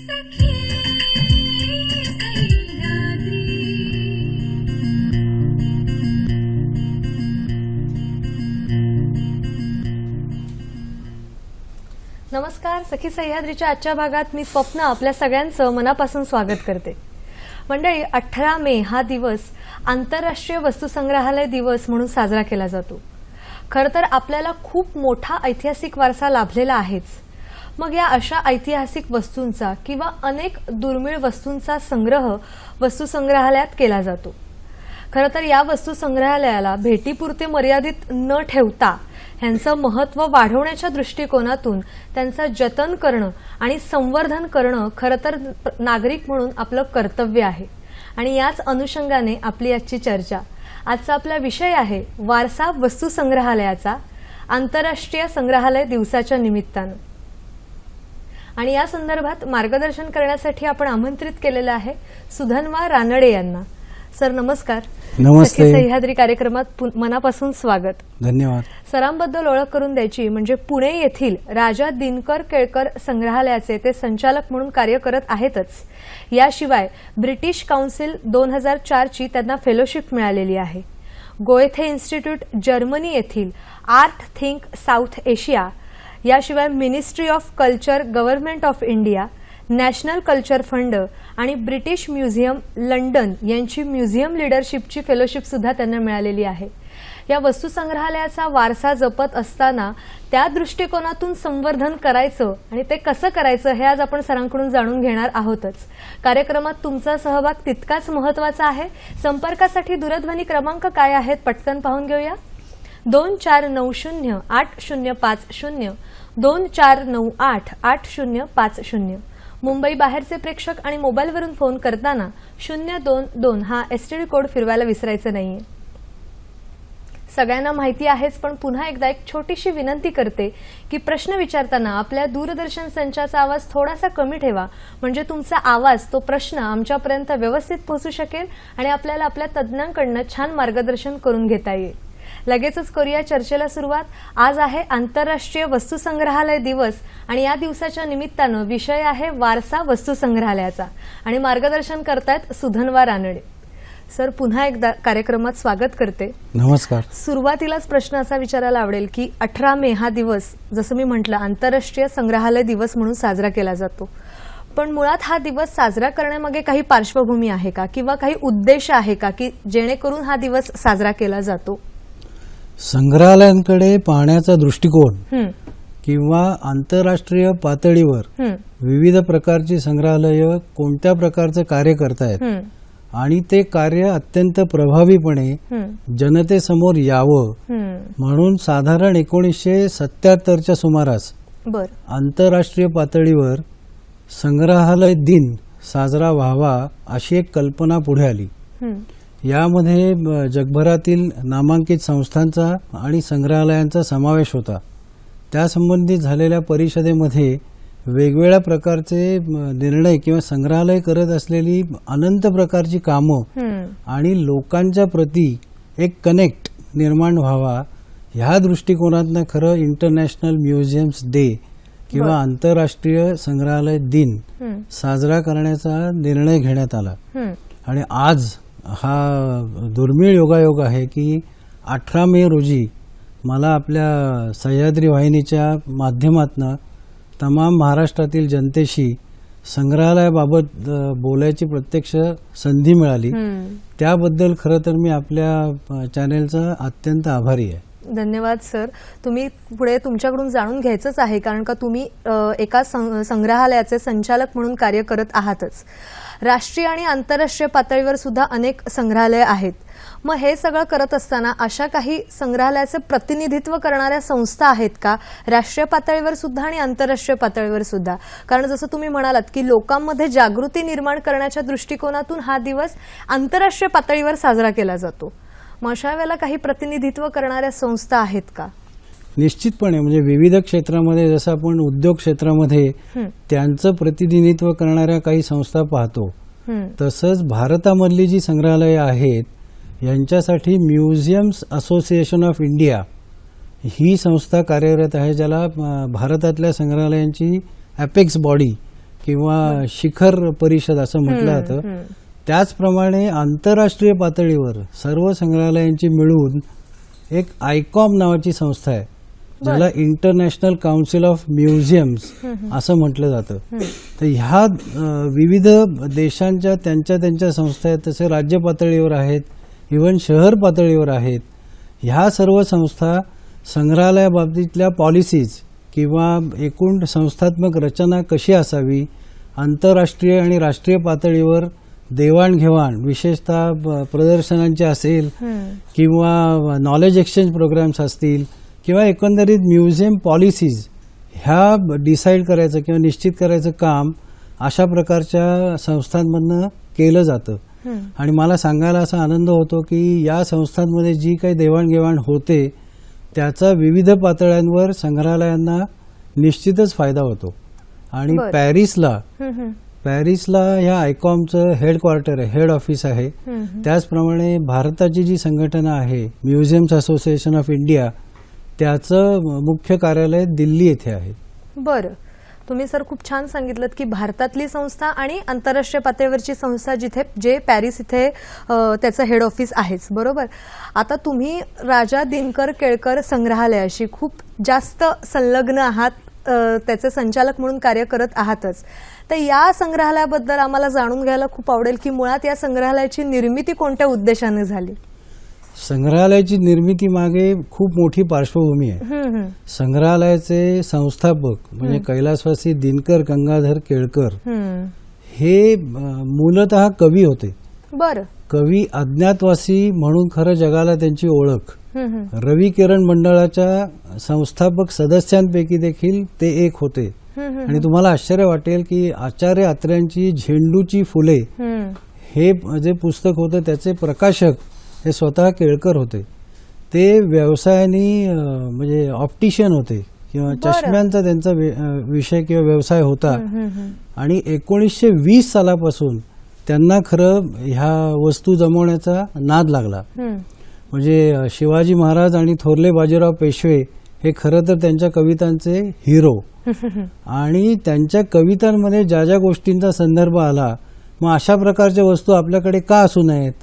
नमस्कार. सखी सह्याद्रीच्या आजच्या भागात मी स्वप्न आपल्या सगळ्यांचं मनापासून स्वागत करते. मंडळी, 18 मे हा दिवस आंतरराष्ट्रीय वस्तुसंग्रहालय दिवस म्हणून साजरा केला जातो. खरं तर आपल्याला खूप मोठा ऐतिहासिक वारसा लाभलेला आहेच. मग या अशा ऐतिहासिक वस्तूंचा किंवा अनेक दुर्मिळ वस्तूंचा संग्रह वस्तुसंग्रहालयात केला जातो. खरं तर या वस्तुसंग्रहालयाला भेटीपुरते मर्यादित न ठेवता ह्यांचं महत्त्व वाढवण्याच्या दृष्टिकोनातून त्यांचं जतन करणं आणि संवर्धन करणं खरं तर नागरिक म्हणून आपलं कर्तव्य आहे. आणि याच अनुषंगाने आपली आजची चर्चा. आजचा आपला विषय आहे वारसा वस्तुसंग्रहालयाचा आंतरराष्ट्रीय संग्रहालय दिवसाच्या निमित्तानं. आणि या संदर्भात मार्गदर्शन करण्यासाठी आपण आमंत्रित केलेलं आहे सुधन्वा रानडे यांना. सर नमस्कार. नमस्ते. सखी सह्याद्री कार्यक्रमात मनापासून स्वागत. धन्यवाद. सरांबद्दल ओळख करून द्यायची म्हणजे पुणे येथील राजा दिनकर केळकर संग्रहालयाचे ते संचालक म्हणून कार्य करत आहेतच. याशिवाय ब्रिटिश काउन्सिल 2004 ची त्यांना फेलोशिप मिळालेली आहे. गोएथे इन्स्टिट्यूट जर्मनी येथील आर्ट थिंक साऊथ एशिया, याशिवाय ministry of culture government of India, national culture fund आणि ब्रिटिश म्युझियम लंडन यांची म्युझियम लीडरशिपची फेलोशिप सुद्धा त्यांना मिळालेली आहे. या वस्तुसंग्रहालयाचा वारसा जपत असताना त्या दृष्टिकोनातून संवर्धन करायचं आणि ते कसं करायचं हे आज आपण सरांकडून जाणून घेणार आहोतच. कार्यक्रमात तुमचा सहभाग तितकाच महत्त्वाचा आहे. संपर्कासाठी दूरध्वनी क्रमांक काय आहेत पटकन पाहून घेऊया. 24908050, 24988050. मुंबई बाहेरचे प्रेक्षक आणि मोबाईलवरून फोन करताना 022 हा एसटीडी कोड फिरवायला विसरायचं नाहीये. सगळ्यांना माहिती आहेच, पण पुन्हा एकदा एक छोटीशी विनंती करते की प्रश्न विचारताना आपल्या दूरदर्शन संचाचा आवाज थोडासा कमी ठेवा, म्हणजे तुमचा आवाज तो प्रश्न आमच्यापर्यंत व्यवस्थित पोहोचू शकेल आणि आपल्याला आपल्या तज्ज्ञांकडून छान मार्गदर्शन करून घेता येईल. लगेचच करूया चर्चेला सुरुवात. आज आहे आंतरराष्ट्रीय वस्तुसंग्रहालय दिवस आणि या दिवसाच्या निमित्तानं विषय आहे वारसा वस्तुसंग्रहालयाचा आणि मार्गदर्शन करतायत सुधन्वा रानडे. सर पुन्हा एकदा कार्यक्रमात स्वागत करते. नमस्कार. सुरुवातीलाच प्रश्न असा विचारायला आवडेल की 18 मे हा दिवस जसं मी म्हटलं आंतरराष्ट्रीय संग्रहालय दिवस म्हणून साजरा केला जातो, पण मुळात हा दिवस साजरा करण्यामागे काही पार्श्वभूमी आहे का किंवा काही उद्देश आहे का की जेणेकरून हा दिवस साजरा केला जातो? संग्रहालयांकडे पाहण्याचा दृष्टिकोन किंवा आंतरराष्ट्रीय पातळीवर विविध प्रकारची संग्रहालय कोणत्या प्रकारचं कार्य करतायत आणि ते कार्य अत्यंत प्रभावीपणे जनतेसमोर यावं म्हणून साधारण 1977च्या सुमारास आंतरराष्ट्रीय पातळीवर संग्रहालय दिन साजरा व्हावा अशी एक कल्पना पुढे आली. यामध्ये जगभरातील नामांकित संस्थांचा आणि संग्रहालयांचा समावेश होता. त्यासंबंधित झालेल्या परिषदेमध्ये वेगवेगळ्या प्रकारचे निर्णय किंवा संग्रहालय करत असलेली अनंत प्रकारची कामं आणि लोकांच्या प्रती एक कनेक्ट निर्माण व्हावा ह्या दृष्टिकोनातनं खरं इंटरनॅशनल म्युझियम्स डे किंवा आंतरराष्ट्रीय संग्रहालय दिन साजरा करण्याचा निर्णय घेण्यात आला. आणि आज हा दुर्मिळ योगायोग आहे की 18 मे रोजी मला आपल्या सह्याद्री वाहिनीच्या माध्यमातून तमाम महाराष्ट्रातील जनतेशी संग्रहालयाबाबत बोलायची प्रत्यक्ष संधी मिळाली. त्याबद्दल खरं तर मी आपल्या चॅनेलचा अत्यंत आभारी आहे. धन्यवाद सर. तुम्ही पुढे तुमच्याकडून जाणून घ्यायचंच आहे कारण का तुम्ही एका संग्रहालयाचे संचालक म्हणून कार्य करत आहातच. राष्ट्रीय आणि आंतरराष्ट्रीय पातळीवर सुद्धा अनेक संग्रहालय आहेत. मग हे सगळं करत असताना अशा काही संग्रहालयाचे प्रतिनिधित्व करणाऱ्या संस्था आहेत का राष्ट्रीय पातळीवर सुद्धा आणि आंतरराष्ट्रीय पातळीवर सुद्धा? कारण जसं तुम्ही म्हणालात की लोकांमध्ये जागृती निर्माण करण्याच्या दृष्टिकोनातून हा दिवस आंतरराष्ट्रीय पातळीवर साजरा केला जातो. मग अशा वेळेला काही प्रतिनिधित्व करणाऱ्या संस्था आहेत का? निश्चितपणे म्हणजे विविध क्षेत्रामध्ये जसं आपण उद्योग क्षेत्रामध्ये त्यांचं प्रतिनिधित्व करणाऱ्या काही संस्था पाहतो, तसंच भारतामधली जी संग्रहालय आहेत यांच्यासाठी म्युझियम्स असोसिएशन ऑफ इंडिया ही संस्था कार्यरत आहे, ज्याला भारतातल्या संग्रहालयांची अपेक्स बॉडी किंवा शिखर परिषद असं म्हटलं जातं, त्याचप्रमाणे आंतरराष्ट्रीय पातळीवर सर्व संग्रहालयांची मिळून एक आयकॉम नावाची संस्था आहे, ज्याला इंटरनॅशनल काउन्सिल ऑफ म्युझियम्स असं म्हटलं जातं. तर ह्या विविध देशांच्या त्यांच्या संस्था आहेत, तसे राज्य पातळीवर आहेत, इव्हन शहर पातळीवर आहेत. ह्या सर्व संस्था संग्रहालयाबाबतीतल्या पॉलिसीज किंवा एकूण संस्थात्मक रचना कशी असावी, आंतरराष्ट्रीय आणि राष्ट्रीय पातळीवर देवाणघेवाण विशेषतः प्रदर्शनांची असेल किंवा नॉलेज एक्सचेंज प्रोग्राम्स असतील किंवा एकंदरीत म्युझियम पॉलिसीज ह्या डिसाईड करायचं किंवा निश्चित करायचं काम अशा प्रकारच्या संस्थांमधनं केलं जातं. आणि मला सांगायला असा आनंद होतो की या संस्थांमध्ये जी काही देवाणघेवाण होते त्याचा विविध पातळ्यांवर संग्रहालयांना निश्चितच फायदा होतो. आणि पॅरिसला ह्या आयकॉमचं हेडक्वार्टर आहे, हेड ऑफिस आहे. त्याचप्रमाणे भारताची जी संघटना आहे म्युझियम्स असोसिएशन ऑफ इंडिया, त्याचं मुख्य कार्यालय दिल्ली येथे आहे. बरं, तुम्ही सर खूप छान सांगितलं की भारतातली संस्था आणि आंतरराष्ट्रीय पातळीवरची संस्था जे पॅरिस इथे त्याचं हेड ऑफिस आहेच, बरोबर. आता तुम्ही राजा दिनकर केळकर संग्रहालयाशी खूप जास्त संलग्न आहात, त्याचे संचालक म्हणून कार्य करत आहातच. तर या संग्रहालयाबद्दल आम्हाला जाणून घ्यायला खूप आवडेल की मुळात या संग्रहालयाची निर्मिती कोणत्या उद्देशाने झाली. संग्रहालयाची निर्मिती मागे खूप मोठी पार्श्वभूमी आहे. संग्रहालयाचे संस्थापक म्हणजे कैलासवासी दिनकर गंगाधर केळकर हे मूलतः कवी होते. बरं. कवी अज्ञातवासी म्हणून खरं जगाला त्यांची ओळख. रवी किरण मंडळाच्या संस्थापक सदस्यांपैकी देखील ते एक होते. आणि तुम्हाला आश्चर्य वाटेल की आचार्य अत्र्यांची झेंडूची फुले हे जे पुस्तक होतं त्याचे प्रकाशक हे स्वतः केळकर होते. ते व्यवसायाने म्हणजे ऑप्टिशियन होते किंवा चष्म्यांचा त्यांचा विषय किंवा व्यवसाय होता. आणि 1920 सालापासून त्यांना खरं ह्या वस्तू जमवण्याचा नाद लागला. म्हणजे शिवाजी महाराज आणि थोरले बाजीराव पेशवे हे खरं तर त्यांच्या कवितांचे हिरो. आणि त्यांच्या कवितांमध्ये ज्या ज्या गोष्टींचा संदर्भ आला, मग अशा प्रकारच्या वस्तू आपल्याकडे का असू नयेत,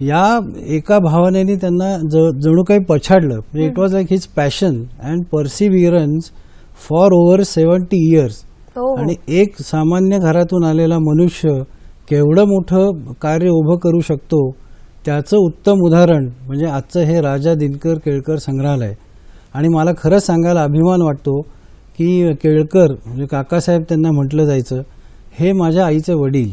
या एका भावनेने त्यांना जणू काही पछाडलं. It was like his passion and perseverance for over 70 years. आणि एक सामान्य घरातून आलेला मनुष्य केवढं मोठं कार्य उभं करू शकतो त्याचं उत्तम उदाहरण म्हणजे आजचं हे राजा दिनकर केळकर संग्रहालय. आणि मला खरंच सांगायला अभिमान वाटतो की केळकर म्हणजे काकासाहेब त्यांना म्हटलं जायचं, हे माझ्या आईचे वडील.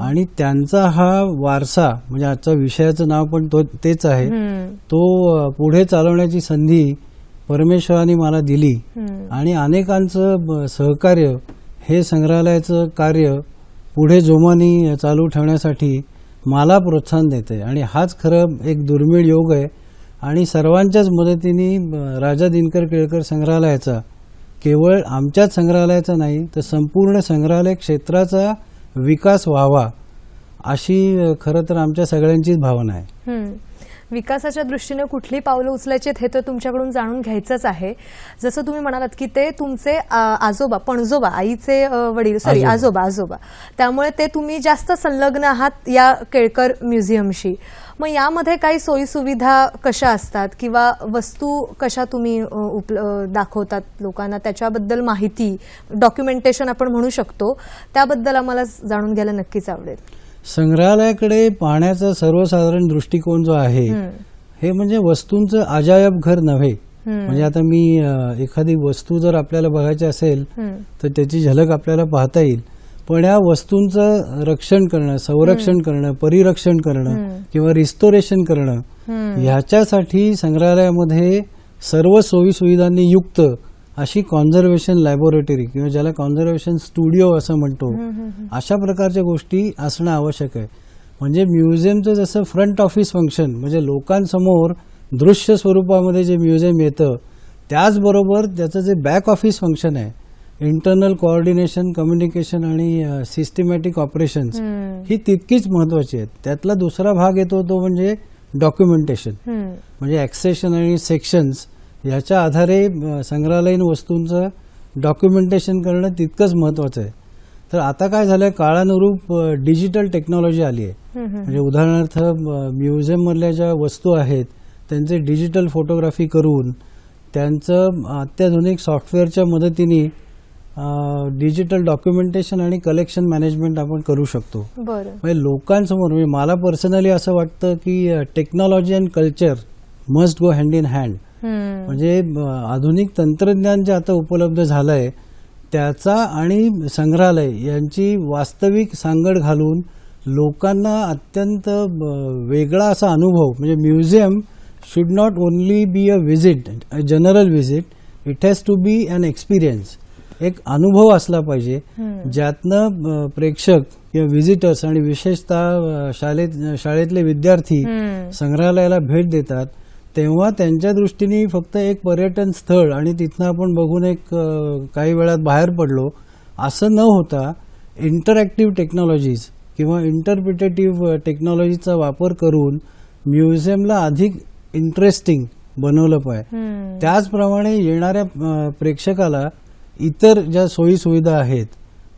आणि त्यांचा हा वारसा म्हणजे आजच्या विषयाचं नाव पण तेच आहे, तो पुढे चालवण्याची संधी परमेश्वराने मला दिली. आणि अनेकांचं सहकार्य हे संग्रहालयाचं कार्य पुढे जोमाने चालू ठेवण्यासाठी मला प्रोत्साहन देते. आणि हाच खरं एक दुर्मिळ योग आहे. आणि सर्वांच्याच मदतीने राजा दिनकर केळकर संग्रहालयाचा केवळ आमच्याच संग्रहालयाचा नाही तर संपूर्ण संग्रहालय क्षेत्राचा विकास व्हावा अशी खरं तर आमच्या सगळ्यांचीच भावना आहे. विकासाच्या दृष्टीने कुठली पावलं उचलायची हे तर तुमच्याकडून जाणून घ्यायचंच आहे. जसं तुम्ही म्हणालात की ते तुमचे आजोबा पणजोबा आईचे वडील आजोबा त्यामुळे ते तुम्ही जास्त संलग्न आहात या केळकर म्युझियमशी. मग यामध्ये काही सोयी सुविधा कशा असतात किंवा वस्तू कशा तुम्ही दाखवतात लोकांना, त्याच्याबद्दल माहिती डॉक्युमेंटेशन आपण म्हणू शकतो, त्याबद्दल आम्हाला जाणून घ्यायला नक्कीच आवडेल. संग्रहालयाकडे पाहण्याचा सर्वसाधारण दृष्टिकोन जो आहे हे म्हणजे वस्तूंचं अजायब घर नव्हे. म्हणजे आता मी एखादी वस्तू जर आपल्याला बघायची असेल तर त्याची झलक आपल्याला पाहता येईल, पण या वस्तूंचं रक्षण करणं, संरक्षण करणं, परिरक्षण करणं किंवा रिस्टोरेशन करणं ह्याच्यासाठी संग्रहालयामध्ये सर्व सोयी सुविधांनी युक्त अशी कॉन्झर्वेशन लॅबोरेटरी किंवा ज्याला कॉन्झर्वेशन स्टुडिओ असं म्हणतो, अशा प्रकारच्या गोष्टी असणं आवश्यक आहे. म्हणजे म्युझियमचं जसं फ्रंट ऑफिस फंक्शन म्हणजे लोकांसमोर दृश्य स्वरूपामध्ये जे म्युझियम येतं, त्याचबरोबर त्याचं जे बॅक ऑफिस फंक्शन आहे, इंटरनल कोऑर्डिनेशन, कम्युनिकेशन आणि सिस्टमॅटिक ऑपरेशन्स ही तितकीच महत्वाची आहेत. त्यातला दुसरा भाग येतो तो म्हणजे डॉक्युमेंटेशन. म्हणजे ॲक्सेशन आणि सेक्शन्स ह्याच्या आधारे संग्रहालयीन वस्तूंचं डॉक्युमेंटेशन करणं तितकंच महत्वाचं आहे. तर आता काय झालंय, काळानुरूप डिजिटल टेक्नॉलॉजी आली आहे. म्हणजे उदाहरणार्थ म्युझियम मधल्या ज्या वस्तू आहेत त्यांचे डिजिटल फोटोग्राफी करून त्यांचं अत्याधुनिक सॉफ्टवेअरच्या मदतीने डिजिटल डॉक्युमेंटेशन आणि कलेक्शन मॅनेजमेंट आपण करू शकतो. बरं. म्हणजे लोकांसमोर, म्हणजे मला पर्सनली असं वाटतं की technology and culture must go hand in hand. म्हणजे आधुनिक तंत्रज्ञान जे आता उपलब्ध झालंय त्याचा आणि संग्रहालय यांची वास्तविक सांगड घालून लोकांना अत्यंत वेगळा असा अनुभव, म्हणजे museum should not only be a visit, a general visit, it has to be an experience. एक अनुभव असला पाहिजे ज्यातनं प्रेक्षक किंवा व्हिजिटर्स आणि विशेषतः शाळेतले विद्यार्थी संग्रहालयाला भेट देतात तेव्हा त्यांच्या दृष्टीने फक्त एक पर्यटन स्थळ आणि तिथनं आपण बघून एक काही वेळात बाहेर पडलो असं न होता इंटरॅक्टिव्ह टेक्नॉलॉजीज किंवा इंटरप्रिटेटिव्ह टेक्नॉलॉजीचा वापर करून म्युझियमला अधिक इंटरेस्टिंग बनवलं पाहिजे. त्याचप्रमाणे येणाऱ्या प्रेक्षकाला इतर ज्या सोयी सुविधा आहेत,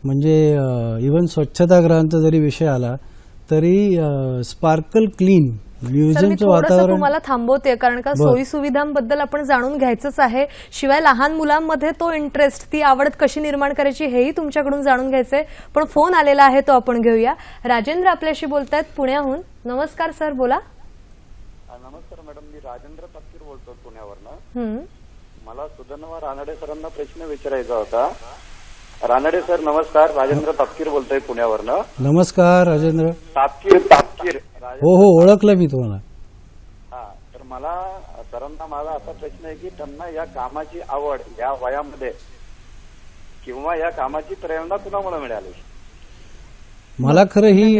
म्हणजे इव्हन स्वच्छतागृहांचा जरी विषय आला तरी स्पार्कल क्लीन म्युझियमचं वातावरण. तुम्हाला थांबवते कारण का सोयी सुविधांबद्दल आपण जाणून घ्यायचंच आहे. शिवाय लहान मुलांमध्ये तो इंटरेस्ट, ती आवड कशी निर्माण करायची हेही तुमच्याकडून जाणून घ्यायचंय. पण फोन आलेला आहे तो आपण घेऊया. राजेंद्र आपल्याशी बोलतायत पुण्याहून. नमस्कार सर, बोला. नमस्कार मॅडम, मी राजेंद्र तपकीर बोलतो पुण्यावरनं. मला सुधन्वा रानडे सरांना प्रश्न विचारायचा होता. रानडे सर नमस्कार, राजेंद्र तपकीर बोलतोय पुण्यावरनं. नमस्कार राजेंद्र. तापकीर. हो हो, ओळखलं मी तुम्हाला. हा, तर मला सरांना माझा असा प्रश्न आहे की त्यांना या कामाची आवड या वयामध्ये किंवा या कामाची प्रेरणा कुणामुळे मिळाली? मला खरं ही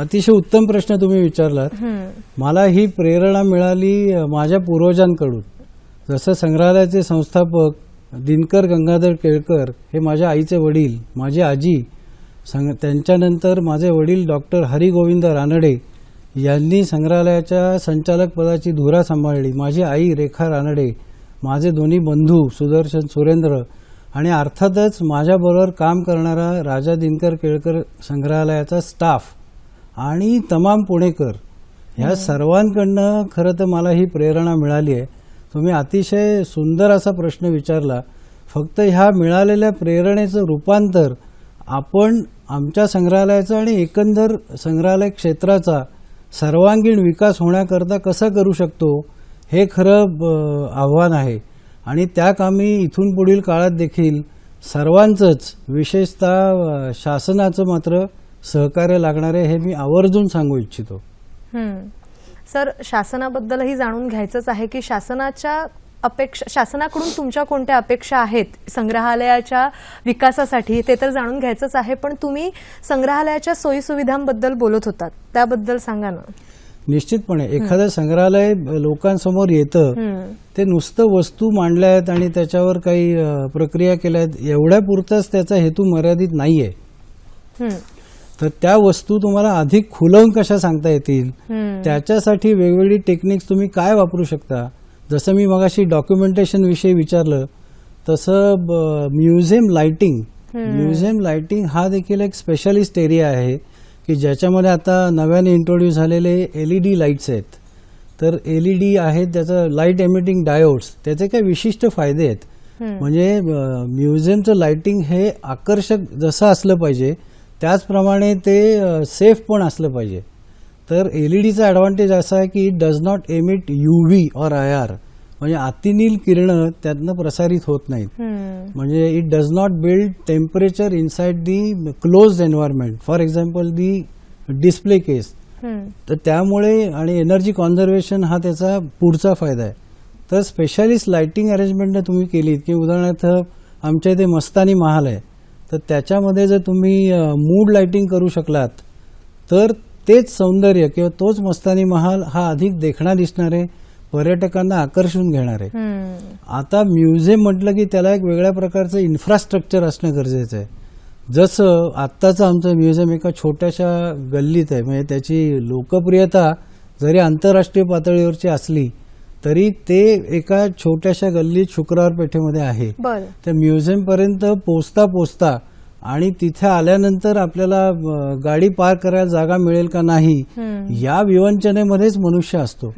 अतिशय उत्तम प्रश्न तुम्ही विचारलात. मला ही प्रेरणा मिळाली माझ्या पूर्वजांकडून. जसं संग्रहालयाचे संस्थापक दिनकर गंगाधर केळकर हे माझ्या आईचे वडील, माझी आजी, त्यांच्यानंतर माझे वडील डॉक्टर हरिगोविंद रानडे यांनी संग्रहालयाच्या संचालक पदाची धुरा सांभाळली. माझी आई रेखा रानडे, माझे दोन्ही बंधू सुदर्शन सुरेंद्र आणि अर्थातच माझ्याबरोबर काम करणारा राजा दिनकर केळकर संग्रहालयाचा स्टाफ आणि तमाम पुणेकर, ह्या सर्वांकडनं खरं तर मला ही प्रेरणा मिळाली आहे. तुम्ही अतिशय सुंदर असा प्रश्न विचारला. फक्त ह्या मिळालेल्या प्रेरणेचं रूपांतर आपण आमच्या संग्रहालयाचं आणि एकंदर संग्रहालय क्षेत्राचा सर्वांगीण विकास होण्याकरता कसा करू शकतो हे खरं आव्हान आहे. आणि त्या कामी इथून पुढील काळात देखील सर्वांचंच, विशेषतः शासनाचं मात्र सहकार्य लागणार आहे हे मी आवर्जून सांगू इच्छितो. सर, शासनाबद्दलही जाणून घ्यायचंच आहे की शासनाकडून तुमच्या कोणत्या अपेक्षा आहेत संग्रहालयाच्या विकासासाठी ते तर जाणून घ्यायचंच आहे. पण तुम्ही संग्रहालयाच्या सोयी सुविधांबद्दल बोलत होतात, त्याबद्दल सांगा ना. निश्चितपणे एखादं संग्रहालय लोकांसमोर येतं ते नुसतं वस्तू मांडल्या आहेत आणि त्याच्यावर काही प्रक्रिया केल्या आहेत एवढ्या पुरताच त्याचा हेतू मर्यादित नाहीये. तर त्या वस्तू तुम्हाला अधिक खुलवून कशा सांगता येतील, त्याच्यासाठी वेगवेगळी टेक्निक्स तुम्ही काय वापरू शकता. जसं मी मगाशी डॉक्युमेंटेशन विषयी विचारलं तसं म्युझियम लाइटिंग हा देखील एक स्पेशलिस्ट एरिया आहे की ज्याच्यामध्ये आता नव्याने इंट्रोड्यूस झालेले LED लाईट्स आहेत. तर LED आहेत, त्याचं लाईट एमिटिंग डायोड्स, त्याचे काही विशिष्ट फायदे आहेत. म्हणजे म्युझियमचं लाइटिंग हे आकर्षक जसं असलं पाहिजे त्याचप्रमाणे ते सेफ पण असलं पाहिजे. तर LEDचा ॲडव्हान्टेज असा आहे की it does not emit UV और IR, म्हणजे अतिनील किरणं त्यातनं प्रसारित होत नाहीत. म्हणजे it does not build temperature inside the closed environment, for example the display case. तर त्यामुळे आणि एनर्जी कॉन्झर्वेशन हा त्याचा पुढचा फायदा आहे. तर स्पेशालिस्ट लाइटिंग अरेंजमेंट तुम्ही केलीत की उदाहरणार्थ आमच्या इथे मस्तानी महाल आहे, तर त्याच्यामध्ये जर तुम्ही मूड लाइटिंग करू शकलात तर तेच सौंदर्य किंवा तोच मस्तानी महाल हा अधिक देखणा दिसणारे, पर्यटकांना आकर्षून घेणारे. आता म्युझियम म्हटलं की त्याला एक वेगळ्या प्रकारचं इन्फ्रास्ट्रक्चर असणं गरजेचं आहे. जसं आत्ताचं आमचं म्युझियम एका छोट्याशा गल्लीत आहे, म्हणजे त्याची लोकप्रियता जरी आंतरराष्ट्रीय पातळीवरची असली तरी ते एका छोट्याशा गल्लीत शुक्रवार पेठेमध्ये आहे. तर म्युझियम पर्यंत पोचता आणि तिथे आल्यानंतर आपल्याला गाडी पार्क करायला जागा मिळेल का नाही या विवंचनेमध्येच मनुष्य असतो.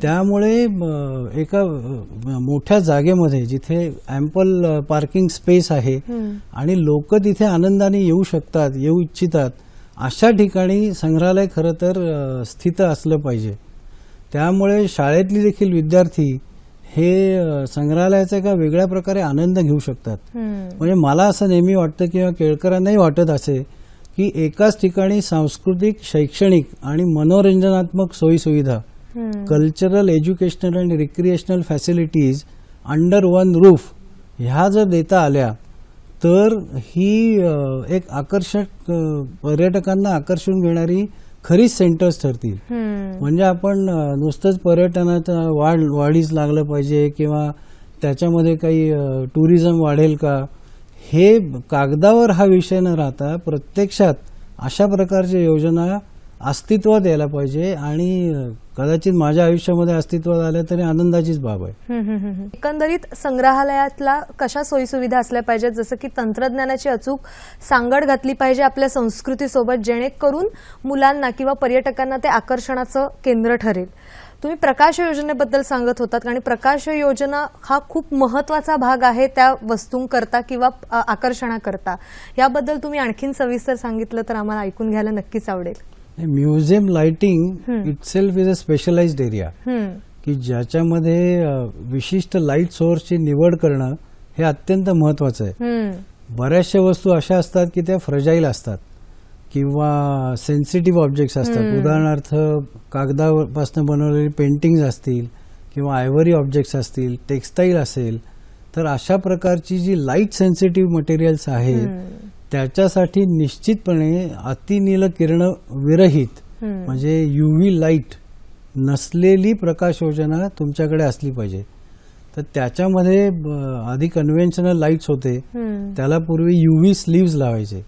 त्यामुळे एका मोठ्या जागेमध्ये जिथे ॲम्पल पार्किंग स्पेस आहे आणि लोक तिथे आनंदाने येऊ शकतात, येऊ इच्छितात, अशा ठिकाणी संग्रहालय खरं तर स्थित असलं पाहिजे. त्यामुळे शाळेतली देखील विद्यार्थी हे संग्रहालयाचा एका वेगळ्या प्रकारे आनंद घेऊ शकतात. म्हणजे मला असं नेहमी वाटतं किंवा केळकरांनाही वाटत असे की एकाच ठिकाणी सांस्कृतिक, शैक्षणिक आणि मनोरंजनात्मक सोयीसुविधा, कल्चरल, एज्युकेशनल आणि recreational facilities under one roof ह्या जर देता आल्या तर ही एक आकर्षक, पर्यटकांना आकर्षून घेणारी खरीच सेंटर्स ठरतील. म्हणजे आपण नुसतंच पर्यटनाचा वाढीस लागलं पाहिजे किंवा त्याच्यामध्ये काही टुरिझम वाढेल का, हे कागदावर हा विषय न राहता प्रत्यक्षात अशा प्रकारच्या योजना अस्तित्वात यायला पाहिजे. आणि कदाचित माझ्या आयुष्यामध्ये अस्तित्वात आल्या तरी आनंदाचीच बाब आहे. एकंदरीत संग्रहालयातला कशा सोयीसुविधा असल्या पाहिजेत, जसं की तंत्रज्ञानाची अचूक सांगड घातली पाहिजे आपल्या संस्कृतीसोबत, जेणेकरून मुलांना किंवा पर्यटकांना ते आकर्षणाचं केंद्र ठरेल. तुम्ही प्रकाश योजनेबद्दल सांगत होतात आणि प्रकाश योजना हा खूप महत्वाचा भाग आहे त्या वस्तूंकरता किंवा आकर्षणाकरता. याबद्दल तुम्ही आणखीन सविस्तर सांगितलं तर आम्हाला ऐकून घ्यायला नक्कीच आवडेल. Museum lighting itself is a specialised area की ज्याच्यामध्ये विशिष्ट लाईट सोर्सची निवड करणं हे अत्यंत महत्वाचं आहे. बऱ्याचशा वस्तू अशा असतात की त्या फ्रजाईल असतात किंवा सेन्सिटिव्ह ऑब्जेक्ट्स असतात. उदाहरणार्थ कागदापासून बनवलेली पेंटिंग्स असतील किंवा आयव्हरी ऑब्जेक्ट्स असतील, टेक्स्टाईल असेल, तर अशा प्रकारची जी लाईट सेन्सिटिव्ह मटेरियल्स आहेत त्याच्यासाठी निश्चितपणे अतिनील किरण विरहित म्हणजे युव्ही लाईट नसलेली प्रकाश योजना तुमच्याकडे असली पाहिजे. तर त्याच्यामध्ये आधी कन्व्हेन्शनल लाईट्स होते, त्याला पूर्वी युव्ही स्लीव्ज लावायचे.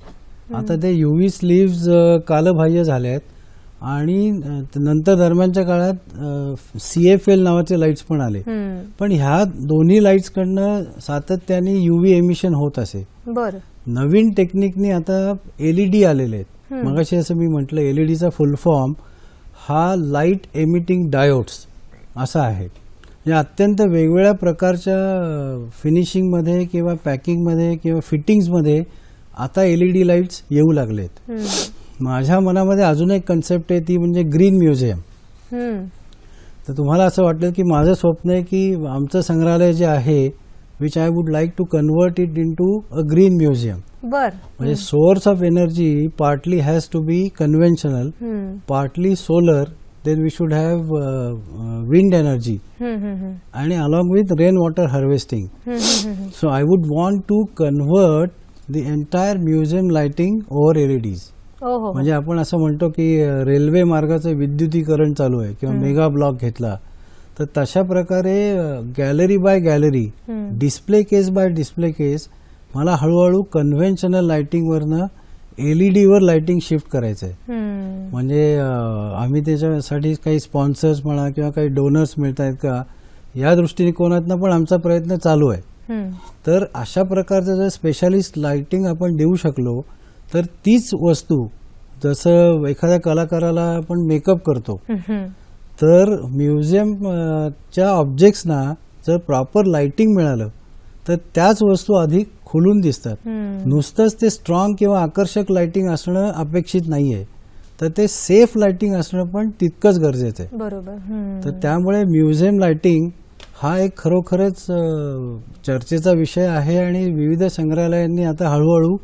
आता ते युव्ही स्लीव्ज कालबाह्य झाले आहेत आणि नंतर दरम्यानच्या काळात CFL नावाचे लाईट्स पण आले. पण ह्या दोन्ही लाईट्स कडनं सातत्याने युव्ही एमिशन होत असे. बरं. नवीन टेक्निकनी आता LED आलेले आहेत. मगाशी असं मी म्हटलं, LEDचा फुल फॉर्म हा लाईट एमिटिंग डायोड्स असा आहे. म्हणजे अत्यंत वेगवेगळ्या प्रकारच्या फिनिशिंगमध्ये किंवा पॅकिंगमध्ये किंवा फिटिंग्समध्ये आता LED लाईट्स येऊ लागलेत. माझ्या मनामध्ये अजून एक कन्सेप्ट आहे, ती म्हणजे ग्रीन म्युझियम. तर तुम्हाला असं वाटलं की माझं स्वप्न आहे की आमचं संग्रहालय जे आहे which I would like to convert it into a green museum. म्हणजे source of energy partly has to be conventional, partly solar, then we should have wind energy and along with rainwater harvesting. So I would want to convert the entire museum lighting over LEDs. म्हणजे आपण असं म्हणतो की railway मार्गाचं विद्युतीकरण चालू आहे किंवा मेगा ब्लॉक घेतला, तर तशा प्रकारे gallery by gallery, display case by display case मला हळूहळू कन्व्हेन्शनल लाइटिंग वरनं LED वर लाइटिंग शिफ्ट करायचंय. म्हणजे आम्ही त्याच्यासाठी काही स्पॉन्सर्स म्हणा किंवा काही डोनर्स मिळत आहेत का या दृष्टिकोनातनं पण आमचा प्रयत्न चालू आहे. तर अशा प्रकारचं जर स्पेशालिस्ट लाइटिंग आपण देऊ शकलो तर तीच वस्तू, जसं एखाद्या कलाकाराला आपण मेकअप करतो, तर म्युझियमच्या ऑब्जेक्ट्सना जर प्रॉपर लाइटिंग मिळालं तर त्याच वस्तू अधिक खुलून दिसतात. नुसतंच ते स्ट्रॉंग किंवा आकर्षक लाइटिंग असणं अपेक्षित नाहीये, तर ते सेफ लाइटिंग असणं पण तितकंच गरजेचं आहे. बरोबर. तर त्यामुळे म्युझियम लाइटिंग हा एक खरोखरच चर्चेचा विषय आहे आणि विविध संग्रहालयांनी आता हळूहळू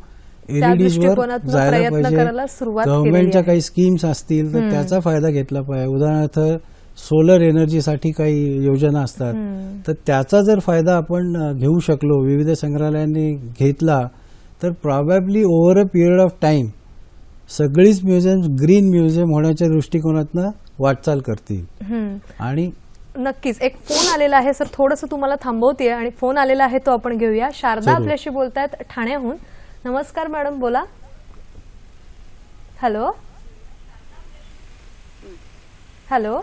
LEDs वर जायला पाहिजे. गव्हर्नमेंटच्या काही स्कीम्स असतील तर त्याचा फायदा घेतला पाहिजे. उदाहरणार्थ सोलर एनर्जीसाठी काही योजना असतात, तर त्याचा जर फायदा आपण घेऊ शकलो, विविध संग्रहालयांनी घेतला, तर probably over a period of time सगळीच म्युझियम ग्रीन म्युझियम होण्याच्या दृष्टिकोनातनं वाटचाल करतील. आणि नक्कीच एक फोन आलेला आहे सर, थोडंसं तुम्हाला थांबवते आणि फोन आलेला आहे तो आपण घेऊया. शारदा आपल्याशी बोलतायत ठाण्याहून. नमस्कार मॅडम, बोला. Hello hello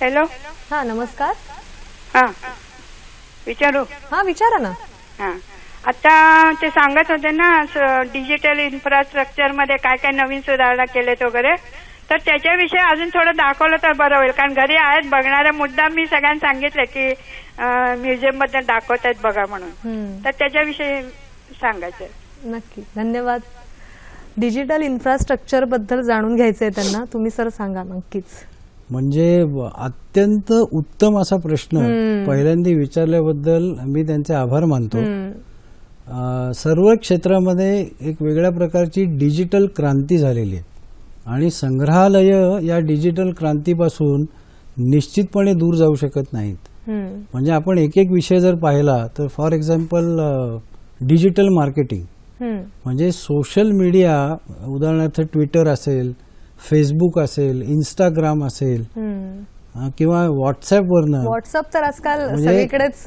hello. हा नमस्कार. हा विचारू. हा विचारा ना. हा आता ते सांगत होते ना डिजिटल इन्फ्रास्ट्रक्चर मध्ये काय काय नवीन सुधारणा केलेत वगैरे, तर त्याच्याविषयी अजून थोडं दाखवलं तर बरं होईल. कारण घरी आहेत बघणाऱ्या, मुद्दा मी सगळ्यांना सांगितलं की म्युझियम मध्ये दाखवत आहेत बघा म्हणून, तर त्याच्याविषयी सांगायचं. नक्की, धन्यवाद. डिजिटल इन्फ्रास्ट्रक्चर बद्दल जाणून घ्यायचंय त्यांना, तुम्ही सर सांगा. नक्कीच, म्हणजे अत्यंत उत्तम असा प्रश्न पहिल्यांदा विचारल्याबद्दल मी त्यांचे आभार मानतो. सर्व क्षेत्रामध्ये एक वेगळ्या प्रकारची डिजिटल क्रांती झालेली आहे आणि संग्रहालय या डिजिटल क्रांतीपासून निश्चितपणे दूर जाऊ शकत नाहीत. म्हणजे आपण एक एक विषय जर पाहिला तर फॉर एक्झाम्पल डिजिटल मार्केटिंग, म्हणजे सोशल मीडिया, उदाहरणार्थ ट्विटर असेल, फेसबुक असेल, इंस्टाग्राम असेल किंवा व्हॉट्सअप तर आजकाल सगळीकडेच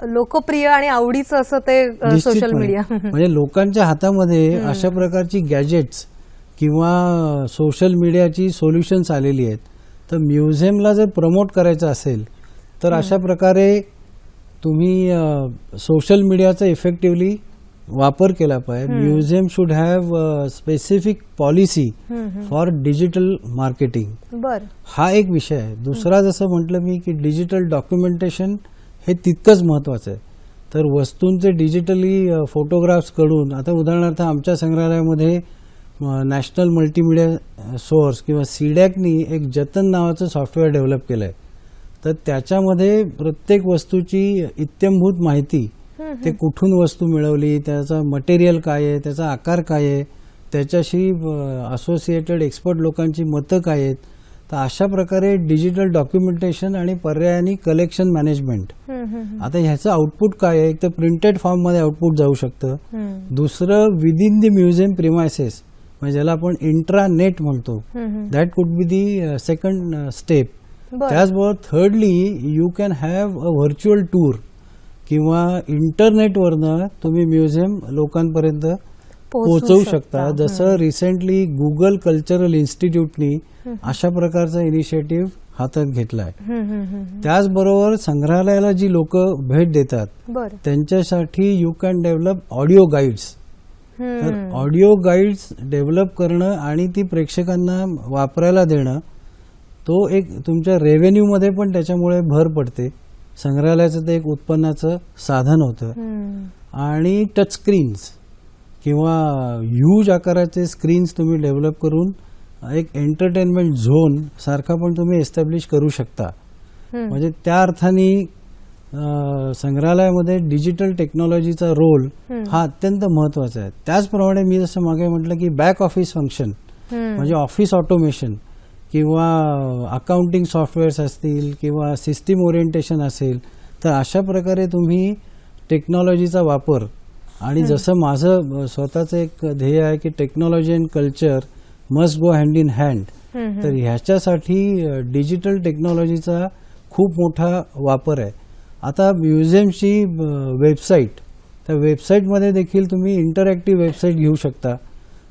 लोकप्रिय आणि आवडीचं असं ते सोशल मीडिया. म्हणजे लोकांच्या हातामध्ये अशा प्रकारची गॅजेट्स किंवा सोशल मीडियाची सोल्युशन्स आलेली आहेत. तर म्युझियमला जर प्रमोट करायचं असेल तर अशा प्रकारे तुम्ही सोशल मीडियाचा इफेक्टिव्हली वापर केला पाहिजे. Museum should have specific policy for digital marketing. हा एक विषय आहे. दुसरा, जसं म्हटलं मी की डिजिटल डॉक्युमेंटेशन हे तितकंच महत्वाचं आहे. तर वस्तूंचे डिजिटली फोटोग्राफ्स कडून, आता उदाहरणार्थ आमच्या संग्रहालयामध्ये नॅशनल मल्टीमीडिया सोर्स किंवा सीडॅकनी एक जतन नावाचं सॉफ्टवेअर डेव्हलप केलं आहे. तर त्याच्यामध्ये प्रत्येक वस्तूची इत्यंभूत माहिती, ते कुठून वस्तू मिळवली, त्याचा मटेरियल काय आहे, त्याचा आकार काय आहे, त्याच्याशी असोसिएटेड एक्सपर्ट लोकांची मतं काय आहेत. तर अशा प्रकारे डिजिटल डॉक्युमेंटेशन आणि पर्यायाने कलेक्शन मॅनेजमेंट. आता ह्याचं आउटपुट काय आहे? एक तर प्रिंटेड फॉर्ममध्ये आउटपुट जाऊ शकतं. दुसरं, विदिन दी म्युझियम प्रिमायसेस, म्हणजे ज्याला आपण इंट्रानेट म्हणतो, that could be the second step. त्याचबरोबर thirdly, you can have a virtual tour किंवा इंटरनेटवरनं तुम्ही म्युझियम लोकांपर्यंत पोहोचवू शकता. जसं रिसेंटली गुगल कल्चरल इन्स्टिट्यूटनी अशा प्रकारचा इनिशिएटिव्ह हातात घेतलाय. त्याचबरोबर संग्रहालयाला जी लोक भेट देतात त्यांच्यासाठी you can develop audio guides. तर ऑडिओ गाईड्स डेव्हलप करणं आणि ती प्रेक्षकांना वापरायला देणं, तो एक तुमच्या रेव्हेन्यू मध्ये पण त्याच्यामुळे भर पडते. संग्रहालयाचं ते एक उत्पन्नाचं साधन होतं. आणि टच स्क्रीन्स किंवा ह्यूज आकाराचे स्क्रीन्स तुम्ही डेव्हलप करून एक एंटरटेनमेंट झोन सारखा पण तुम्ही एस्टॅब्लिश करू शकता. म्हणजे त्या अर्थाने संग्रहालयामध्ये डिजिटल टेक्नॉलॉजीचा रोल हा अत्यंत महत्वाचा आहे. त्याचप्रमाणे मी जसं मागे म्हटलं की बॅक ऑफिस फंक्शन, म्हणजे ऑफिस ऑटोमेशन किंवा अकाउंटिंग सॉफ्टवेअर्स असतील किंवा सिस्टीम ओरिएंटेशन असेल, तर अशा प्रकारे तुम्ही टेक्नॉलॉजीचा वापर, आणि जसं माझं स्वतःचं एक ध्येय आहे की technology and culture must go hand in hand, तर ह्याच्यासाठी डिजिटल टेक्नॉलॉजीचा खूप मोठा वापर आहे. आता म्युझियमची वेबसाईट, त्या वेबसाईटमध्ये देखील तुम्ही इंटरॅक्टिव्ह वेबसाईट घेऊ शकता,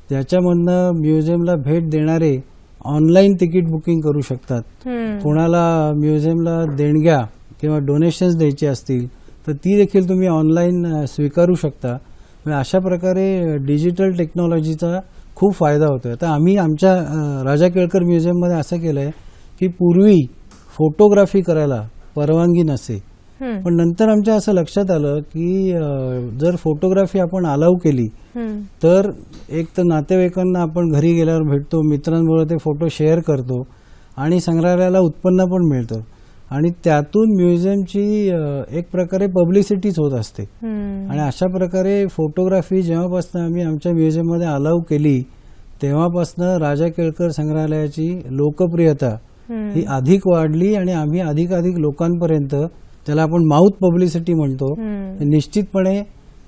ज्याच्यामधनं म्युझियमला भेट देणारे ऑनलाईन तिकीट बुकिंग करू शकतात. कोणाला म्युझियमला देणग्या किंवा डोनेशन्स द्यायचे असतील तर ती देखील तुम्ही ऑनलाईन स्वीकारू शकता. अशा प्रकारे डिजिटल टेक्नॉलॉजीचा खूप फायदा होतोय. आता आम्ही आमच्या राजा केळकर म्युझियममध्ये असं केलंय की पूर्वी फोटोग्राफी करायला परवानगी नसे, पण नंतर आमच्या असं लक्षात आलं की जर फोटोग्राफी आपण अलाउ केली तर एक तर नातेवाईकांना आपण घरी गेल्यावर भेटतो, मित्रांमुळे ते फोटो शेअर करतो आणि संग्रहालयाला उत्पन्न पण मिळतं आणि त्यातून म्युझियमची एक प्रकारे पब्लिसिटीच होत असते. आणि अशा प्रकारे फोटोग्राफी जेव्हापासून आम्ही आमच्या म्युझियममध्ये अलाउ केली तेव्हापासून राजा केळकर संग्रहालयाची लोकप्रियता ही अधिक वाढली आणि आम्ही अधिकाधिक लोकांपर्यंत, त्याला आपण माउथ पब्लिसिटी म्हणतो, निश्चितपणे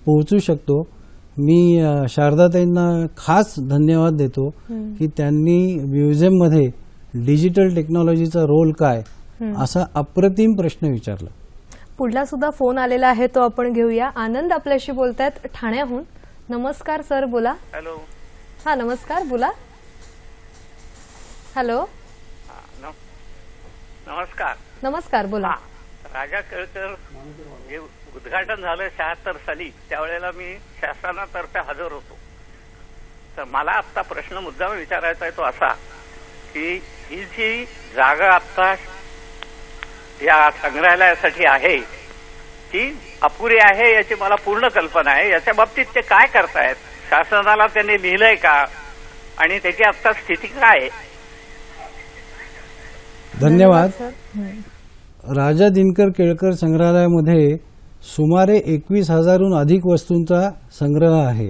पोहोचू शकतो. मी शारदाताईंना खास धन्यवाद देतो की त्यांनी म्युझियममध्ये डिजिटल टेक्नॉलॉजीचा रोल काय असा अप्रतिम प्रश्न विचारला. पुढला सुद्धा फोन आलेला आहे, तो आपण घेऊया. आनंद आपल्याशी बोलतायत ठाण्याहून. नमस्कार सर, बोला. हॅलो. हा नमस्कार, बोला. हॅलो. नमस्कार. नमस्कार, बोला. राजा केळकर जे उद्घाटन झालं 76 साली, त्यावेळेला मी शासनातर्फे हजर होतो. तर मला आता प्रश्न मुद्दाम विचारायचा आहे तो असा की ही जी जागा आता या संग्रहालयासाठी आहे ती अपुरी आहे याची मला पूर्ण कल्पना आहे. याच्या बाबतीत ते काय करतायत, शासनाला त्यांनी लिहिलंय का आणि त्याची आता स्थिती काय आहे? धन्यवाद. सर. राजा दिनकर केळकर संग्रहालयामध्ये सुमारे 21,000हून अधिक वस्तूंचा संग्रह आहे.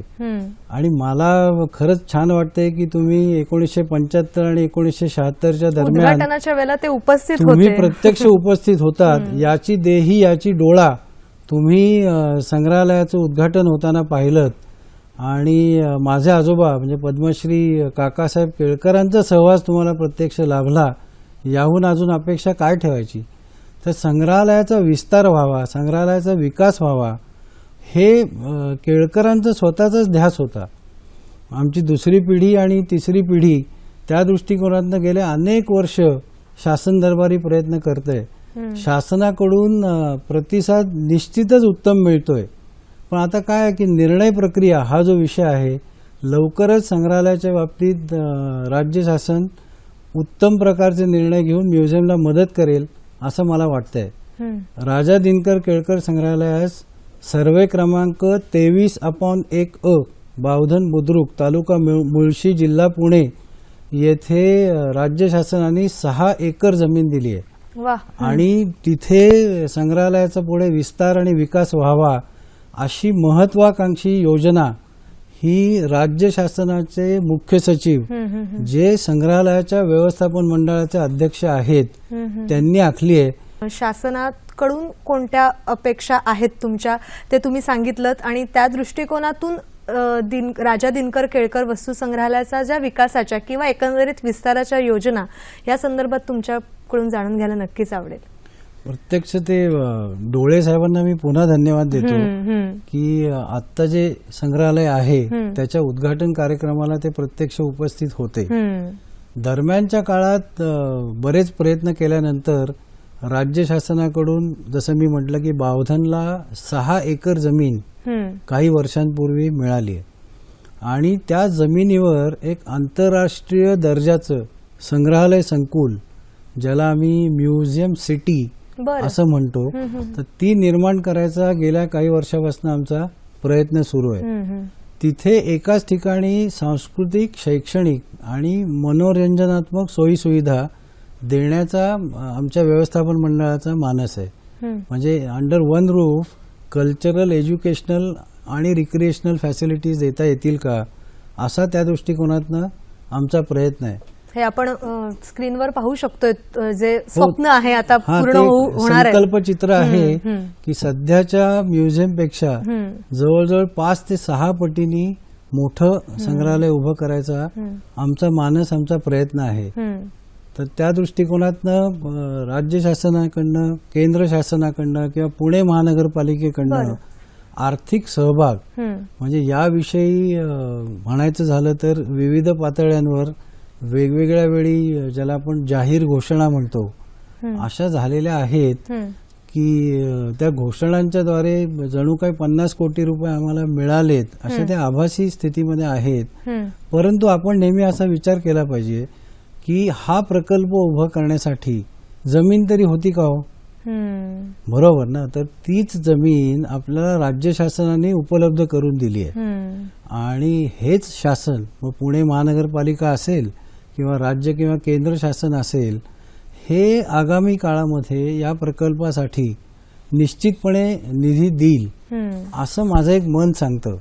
आणि मला खरंच छान वाटतंय की तुम्ही 1975 आणि 1976च्या दरम्यान उद्घाटनाच्या वेळेला ते उपस्थित तुम्ही होते. प्रत्यक्ष उपस्थित होतात. याची देही याची डोळा तुम्ही संग्रहालयाचं उद्घाटन होताना पाहिलं. आणि माझे आजोबा म्हणजे पद्मश्री काकासाहेब केळकरांचा सहवास तुम्हाला प्रत्यक्ष लाभला. याहून अजून अपेक्षा काय ठेवायची. तर संग्रहालयाचा विस्तार व्हावा, संग्रहालयाचा विकास व्हावा, हे केळकरांचा स्वतःचाच ध्यास होता. आमची दुसरी पिढी आणि तिसरी पिढी त्या दृष्टिकोनातून गेले अनेक वर्ष शासन दरबारी प्रयत्न करतंय. शासनाकडून प्रतिसाद निश्चितच उत्तम मिळतोय. पण आता काय आहे की निर्णय प्रक्रिया हा जो विषय आहे, लवकरच संग्रहालयाच्या बाबतीत राज्य शासन उत्तम प्रकारचे निर्णय घेऊन म्युझियमला मदत करेल असं मला वाटतंय. राजा दिनकर केळकर संग्रहालयास सर्वे क्रमांक 23/1 बावधन बुद्रुक तालुका मुळशी जिल्हा पुणे येथे राज्य शासनाने 6 एकर जमीन दिली आहे. वा. आणि तिथे संग्रहालयाचा पुढे विस्तार आणि विकास व्हावा अशी महत्वाकांक्षी योजना ही राज्य शासनाचे मुख्य सचिव जे संग्रहालयाच्या व्यवस्थापन मंडळाचे अध्यक्ष आहेत त्यांनी आखली आहे. शासनाकडून कोणत्या अपेक्षा आहेत तुमच्या ते तुम्ही सांगितलं. आणि त्या दृष्टिकोनातून राजा दिनकर केळकर वस्तू संग्रहालयाच्या ज्या विकासाच्या किंवा एकंदरीत विस्ताराच्या योजना या संदर्भात तुमच्याकडून जाणून घ्यायला नक्कीच आवडेल. प्रत्यक्ष ते डोळे साहेबांना मी पुन्हा धन्यवाद देतो की आत्ता जे संग्रहालय आहे त्याच्या उद्घाटन कार्यक्रमाला ते प्रत्यक्ष उपस्थित होते. दरम्यानच्या काळात बरेच प्रयत्न केल्यानंतर राज्य शासनाकडून जसं मी म्हटलं की बावधनला 6 एकर जमीन काही वर्षांपूर्वी मिळाली आहे. आणि त्या जमिनीवर एक आंतरराष्ट्रीय दर्जाचं संग्रहालय संकुल ज्याला आम्ही म्युझियम सिटी असं म्हणतो, तर ती निर्माण करायचा गेल्या काही वर्षापासून आमचा प्रयत्न सुरू आहे. तिथे एकाच ठिकाणी सांस्कृतिक, शैक्षणिक आणि मनोरंजनात्मक सोयीसुविधा देण्याचा आमच्या व्यवस्थापन मंडळाचा मानस आहे. म्हणजे under one roof cultural, educational आणि रिक्रिएशनल फॅसिलिटीज देता येतील का असा त्या दृष्टिकोनातनं आमचा प्रयत्न आहे. हे आपण स्क्रीनवर पाहू शकतोय जे स्वप्न आहे आता पूर्ण होणार आहे. संकल्पचित्र आहे की सध्याच्या म्युझियम पेक्षा जवळजवळ 5 ते 6 पटींनी मोठं संग्रहालय उभं करायचा आमचा मानस, आमचा प्रयत्न आहे. तर त्या दृष्टिकोनातनं राज्य शासनाकडनं, केंद्र शासनाकडनं किंवा पुणे महानगरपालिकेकडनं आर्थिक सहभाग म्हणजे याविषयी म्हणायचं झालं तर विविध पातळ्यांवर वेगवेगळ्या वेळी ज्याला आपण जाहीर घोषणा म्हणतो अशा झालेल्या आहेत की त्या घोषणांच्याद्वारे जणू काही 50 कोटी रुपये आम्हाला मिळालेत अशा त्या आभासी स्थितीमध्ये आहेत. परंतु आपण नेहमी असा विचार केला पाहिजे की हा प्रकल्प उभा करण्यासाठी जमीन तरी होती का हो? बरोबर ना. तर तीच जमीन आपल्याला राज्य शासनाने उपलब्ध करून दिली आहे. आणि हेच शासन, मग पुणे महानगरपालिका असेल किंवा राज्य किंवा केंद्र शासन असेल, हे आगामी काळामध्ये या प्रकल्पासाठी निश्चितपणे निधी देईल असं माझं एक मन सांगतं.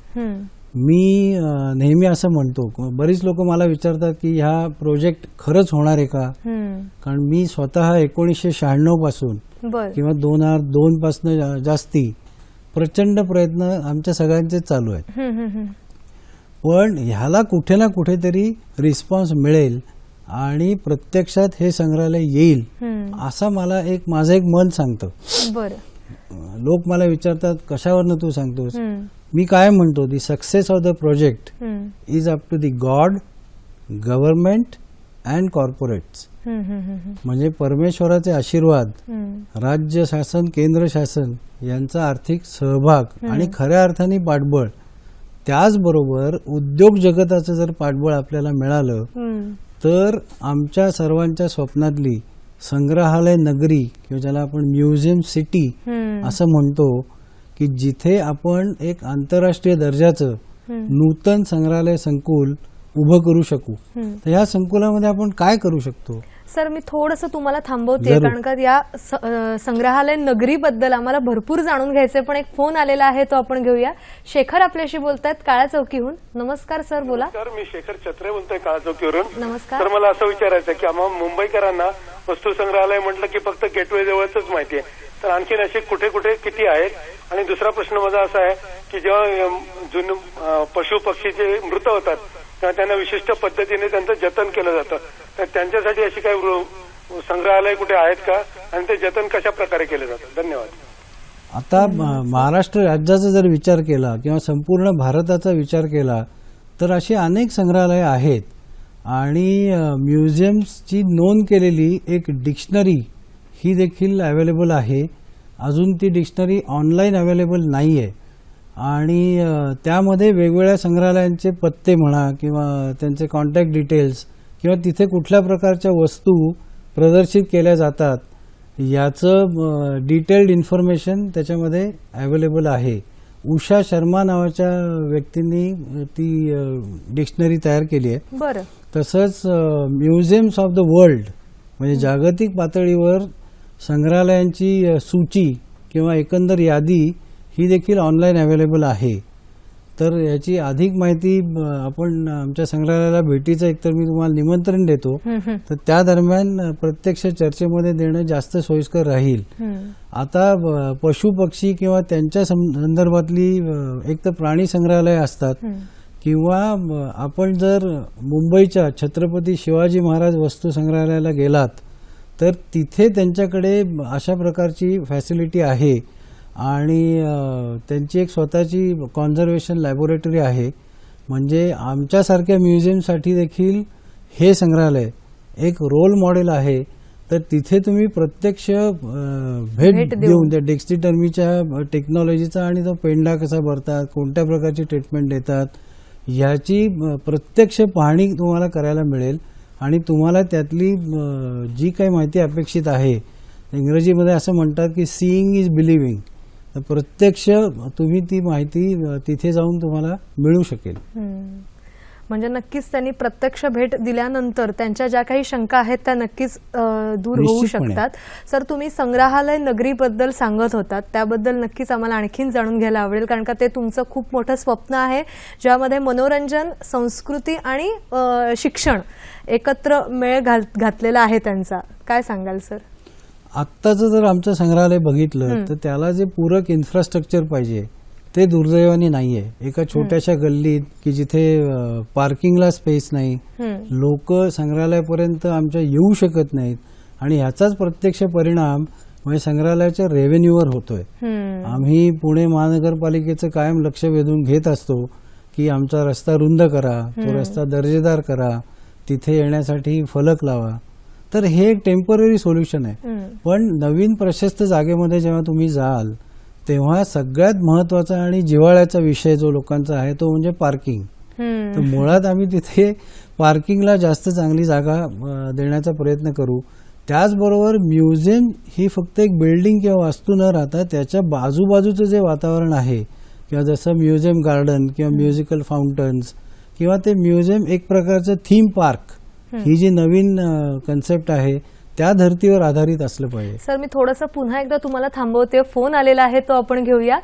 मी नेहमी असं म्हणतो, बरीच लोक मला विचारतात की हा प्रोजेक्ट खरंच होणार आहे का. कारण मी स्वतः 1996 पासून किंवा 2002 पासून जास्ती प्रचंड प्रयत्न आमच्या सगळ्यांचे चालू आहेत. पण ह्याला कुठे ना कुठेतरी रिस्पॉन्स मिळेल आणि प्रत्यक्षात हे संग्रहालय येईल असं माझं एक मन सांगतं. लोक मला विचारतात कशावरनं तू सांगतोस. मी काय म्हणतो, the success of the project is up to the god, government and corporates. म्हणजे परमेश्वराचे आशीर्वाद, राज्य शासन, केंद्र शासन यांचा आर्थिक सहभाग आणि खऱ्या अर्थाने पाठबळ, त्याचबरोबर उद्योग जगताचं जर पाठबळ आपल्याला मिळालं तर आमच्या सर्वांच्या स्वप्नातली संग्रहालय नगरी किंवा ज्याला आपण म्युझियम सिटी असं म्हणतो, की जिथे आपण एक आंतरराष्ट्रीय दर्जाचं नूतन संग्रहालय संकुल उभं करू शकू. तर या संकुलामध्ये आपण काय करू शकतो? सर, मी थोडंसं तुम्हाला थांबवते, कारण का या संग्रहालय नगरीबद्दल आम्हाला भरपूर जाणून घ्यायचंय. पण एक फोन आलेला आहे, तो आपण घेऊया. शेखर आपल्याशी बोलतायत काळा चौकीहून. नमस्कार सर, बोला. सर, मी शेखर छत्रे बोलतोय काळा चौकीवरून. नमस्कार. तर मला असं विचारायचं की आम्हा मुंबईकरांना वस्तू संग्रहालय म्हटलं की फक्त गेटवे जवळच माहिती आहे, तर आणखीन असे कुठे कुठे किती आहेत? आणि दुसरा प्रश्न माझा असा आहे की जेव्हा पशु पक्षीचे मृत होतात तेव्हा त्यांना विशिष्ट पद्धतीने त्यांचं जतन केलं जातं, तर त्यांच्यासाठी अशी काही संग्रहालय कुठे आहेत का, आणि ते जतन कशा प्रकारे केलं जातं? धन्यवाद. आता महाराष्ट्र राज्याचा जर विचार केला किंवा संपूर्ण भारताचा विचार केला तर अशी अनेक संग्रहालय आहेत. आणि म्युझियम्सची नोंद केलेली एक डिक्शनरी ही देखील अवेलेबल आहे. अजून ती डिक्शनरी ऑनलाईन अवेलेबल नाही आहे. आणि त्यामध्ये वेगवेगळ्या संग्रहालयांचे पत्ते म्हणा किंवा त्यांचे कॉन्टॅक्ट डिटेल्स किंवा तिथे कुठल्या प्रकारच्या वस्तू प्रदर्शित केल्या जातात याचं डिटेल्ड इन्फॉर्मेशन त्याच्यामध्ये अवेलेबल आहे. उषा शर्मा नावाच्या व्यक्तींनी ती डिक्शनरी तयार केली आहे. बरं. तसंच म्युझियम्स ऑफ द वर्ल्ड म्हणजे जागतिक पातळीवर संग्रहालयांची सूची किंवा एकंदर यादी ही देखील ऑनलाईन अवेलेबल आहे. तर याची अधिक माहिती आपण आमच्या संग्रहालयाला भेटीचं एकतर मी तुम्हाला निमंत्रण देतो, तर त्या दरम्यान प्रत्यक्ष चर्चेमध्ये देणं जास्त सोयीस्कर राहील. आता पशु पक्षी किंवा त्यांच्या संदर्भातली एक तर प्राणी संग्रहालय असतात किंवा आपण जर मुंबईच्या छत्रपती शिवाजी महाराज वस्तू संग्रहालयाला गेलात तर तिथे त्यांच्याकडे अशा प्रकारची फॅसिलिटी आहे. आणि त्यांची एक स्वतःची कॉन्झर्वेशन लॅबोरेटरी आहे. म्हणजे आमच्यासारख्या म्युझियमसाठी देखील हे संग्रहालय एक रोल मॉडेल आहे. तर तिथे तुम्ही प्रत्यक्ष भेट देऊन त्या डेक्सिटर्मीच्या टेक्नॉलॉजीचा आणि तो पेंडा कसा भरतात, कोणत्या प्रकारची ट्रीटमेंट देतात ह्याची प्रत्यक्ष पाहणी तुम्हाला करायला मिळेल. आणि तुम्हाला त्यातली जी काही माहिती अपेक्षित आहे, इंग्रजीमध्ये असं म्हणतात की सीइंग इज बिलिव्हिंग, तर प्रत्यक्ष तुम्ही ती माहिती तिथे जाऊन तुम्हाला मिळू शकेल. म्हणजे नक्कीच त्यांनी प्रत्यक्ष भेट दिल्यानंतर त्यांच्या ज्या काही शंका आहेत त्या नक्कीच दूर होऊ शकतात. सर, तुम्ही संग्रहालय नगरीबद्दल सांगत होतात, त्याबद्दल नक्कीच आम्हाला आणखीन जाणून घ्यायला आवडेल, कारण का ते तुमचं खूप मोठं स्वप्न आहे ज्यामध्ये मनोरंजन, संस्कृती आणि शिक्षण एकत्र मेळ घातलेला आहे त्यांचा. काय सांगाल सर? आत्ताचं जर आमचं संग्रहालय बघितलं तर त्याला जे पूरक इन्फ्रास्ट्रक्चर पाहिजे ते दुर्दैवाने नाहीये. एका छोट्याशा गल्लीत की जिथे पार्किंगला स्पेस नाही, लोक संग्रहालयापर्यंत आमच्या येऊ शकत नाहीत. आणि ह्याचाच प्रत्यक्ष परिणाम म्हणजे संग्रहालयाच्या रेव्हेन्यूवर होतोय. आम्ही पुणे महानगरपालिकेचं कायम लक्ष वेधून घेत असतो की आमचा रस्ता रुंद करा, तो रस्ता दर्जेदार करा, तिथे येण्यासाठी फलक लावा. तर हे एक टेम्पररी सोल्युशन आहे. पण नवीन प्रशस्त जागेमध्ये जेव्हा तुम्ही जाल तेव्हा सगळ्यात महत्वाचा आणि जिव्हाळ्याचा विषय जो लोकांचा आहे तो म्हणजे पार्किंग. तर मुळात आम्ही तिथे पार्किंगला जास्त चांगली जागा देण्याचा प्रयत्न करू. त्याचबरोबर म्युझियम ही फक्त एक बिल्डिंग किंवा वास्तू न राहता त्याच्या बाजूबाजूचं जे वातावरण आहे किंवा जसं म्युझियम गार्डन किंवा म्युझिकल फाउंटन्स किंवा ते म्युझियम एक प्रकारचं थीम पार्क ही जी नवीन कन्सेप्ट आहे त्या धर्तीवर आधारित असलं पाहिजे. सर, मी थोडंसं पुन्हा एकदा तुम्हाला थांबवते. फोन आलेला आहे, तो आपण घेऊया.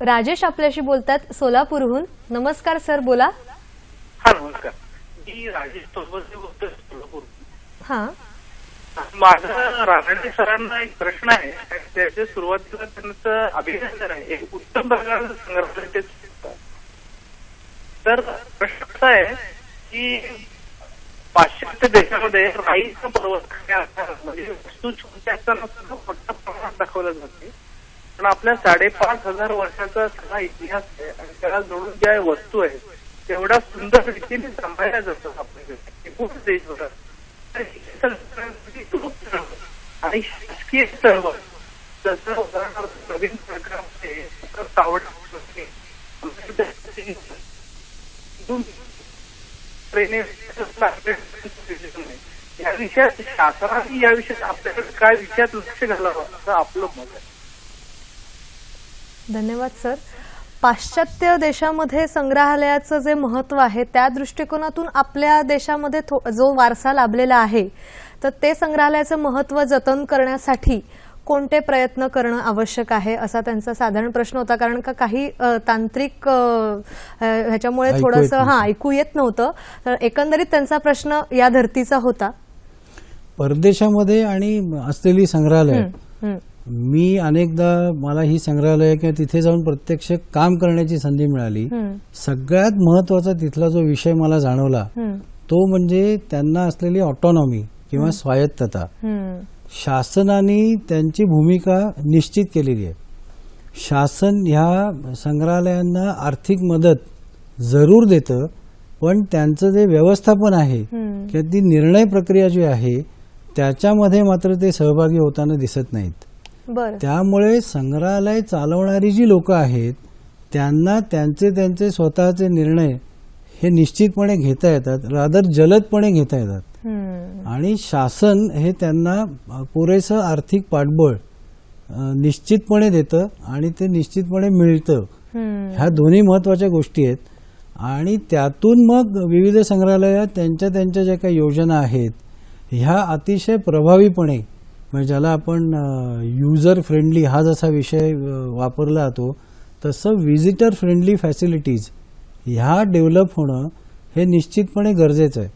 राजेश आपल्याशी बोलतात सोलापूरहून. नमस्कार सर, बोला. हा, नमस्कार. मी राजेश तोरबसे बोलतोय सोलापूर. हा, माझा रानडे सरांना एक प्रश्न आहे. त्याच्या सुरुवातीला त्यांचं अभिनंदन आहे. एक उत्तम प्रकारचं संग्रहालय ते. तर प्रश्न असा आहे की पाश्चात्य देशामध्ये राईचा पर्वत म्हणजे वस्तू छोट्या असताना सुद्धा मोठ्या प्रमाणात दाखवला जाते. पण आपल्या 5,500 वर्षाचा सगळा इतिहास आहे आणि त्याला जोडून ज्या वस्तू आहेत तेवढ्या सुंदर रीतीने सांभाळल्या जातात आपल्याकडे एकूण देशभरात. आणि शासकीय चळवळ जसं उदाहरणार्थ नवीन सरकारमध्ये तावडे या विषयात शासनाने या विषयात आपल्याकडे काय विषयात लक्ष घालावं असं आपलं मत आहे. धन्यवाद सर. पाश्चात्य देशामध्ये संग्रहालयाचं जे महत्व आहे त्या दृष्टिकोनातून आपल्या देशामध्ये जो वारसा लाभलेला आहे तर ते संग्रहालयाचं महत्व जतन करण्यासाठी कोणते प्रयत्न करणं आवश्यक आहे असा त्यांचा साधारण प्रश्न होता. कारण का काही तांत्रिक ह्याच्यामुळे थोडंसं ऐकू येत नव्हतं. तर एकंदरीत त्यांचा प्रश्न या धर्तीचा होता. परदेशामध्ये आणि असलेली संग्रहालय, मी अनेकदा मला ही संग्रहालय किंवा तिथे जाऊन प्रत्यक्ष काम करण्याची संधी मिळाली. सगळ्यात महत्वाचा तिथला जो विषय मला जाणवला तो म्हणजे त्यांना असलेली ऑटोनॉमी किंवा स्वायत्तता. शासनाने त्यांची भूमिका निश्चित केलेली आहे. शासन ह्या संग्रहालयांना आर्थिक मदत जरूर देतं, पण त्यांचं जे व्यवस्थापन आहे किंवा ती निर्णय प्रक्रिया जी आहे त्याच्यामध्ये मात्र ते सहभागी होताना दिसत नाहीत. त्यामुळे संग्रहालय चालवणारी जी लोक आहेत त्यांना त्यांचे स्वतःचे निर्णय हे निश्चितपणे घेता येतात, रादर जलदपणे घेता येतात. आणि शासन हे त्यांना पुरेसं आर्थिक पाठबळ निश्चितपणे देतं आणि ते निश्चितपणे मिळतं. ह्या दोन्ही महत्वाच्या गोष्टी आहेत. आणि त्यातून मग विविध संग्रहालय त्यांच्या ज्या काही योजना आहेत ह्या अतिशय प्रभावीपणे, म्हणजे ज्याला आपण युजर फ्रेंडली हा जसा विषय वापरला जातो तसं व्हिजिटर फ्रेंडली फॅसिलिटीज ह्या डेव्हलप होणं हे निश्चितपणे गरजेचं आहे.